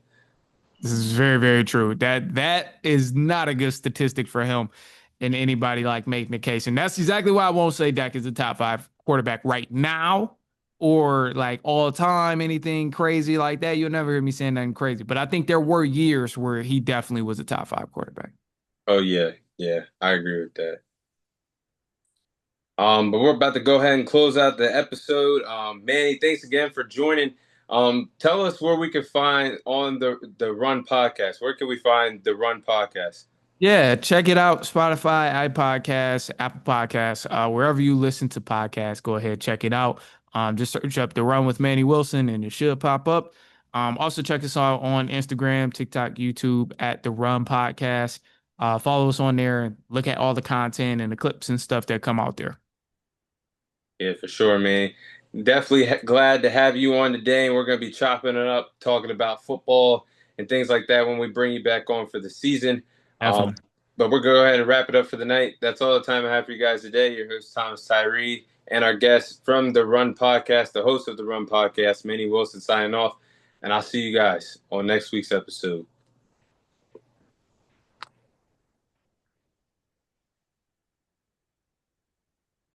This is very, very true. That is not a good statistic for him and anybody like making the case. And that's exactly why I won't say Dak is a top five quarterback right now or like all time, anything crazy like that. You'll never hear me saying nothing crazy. But I think there were years where he definitely was a top five quarterback. Oh yeah, yeah, I agree with that. But we're about to go ahead and close out the episode. Manny, thanks again for joining. Tell us where we can find on the Run podcast. Where can we find the Run podcast? Yeah, check it out. Spotify, iPodcasts, Apple Podcasts, wherever you listen to podcasts, go ahead, check it out. Just search up The Run with Manny Wilson and it should pop up. Also check us out on Instagram, TikTok, YouTube at The Run Podcast. Follow us on there and look at all the content and the clips and stuff that come out there. Yeah, for sure, man. Definitely glad to have you on today, and we're going to be chopping it up, talking about football and things like that when we bring you back on for the season. Um, Definitely. but we're going to go ahead and wrap it up for the night. That's all the time I have for you guys today. Your host, Thomas Tyree, and our guest from the Run Podcast, the host of the Run Podcast, Manny Wilson, signing off. And I'll see you guys on next week's episode.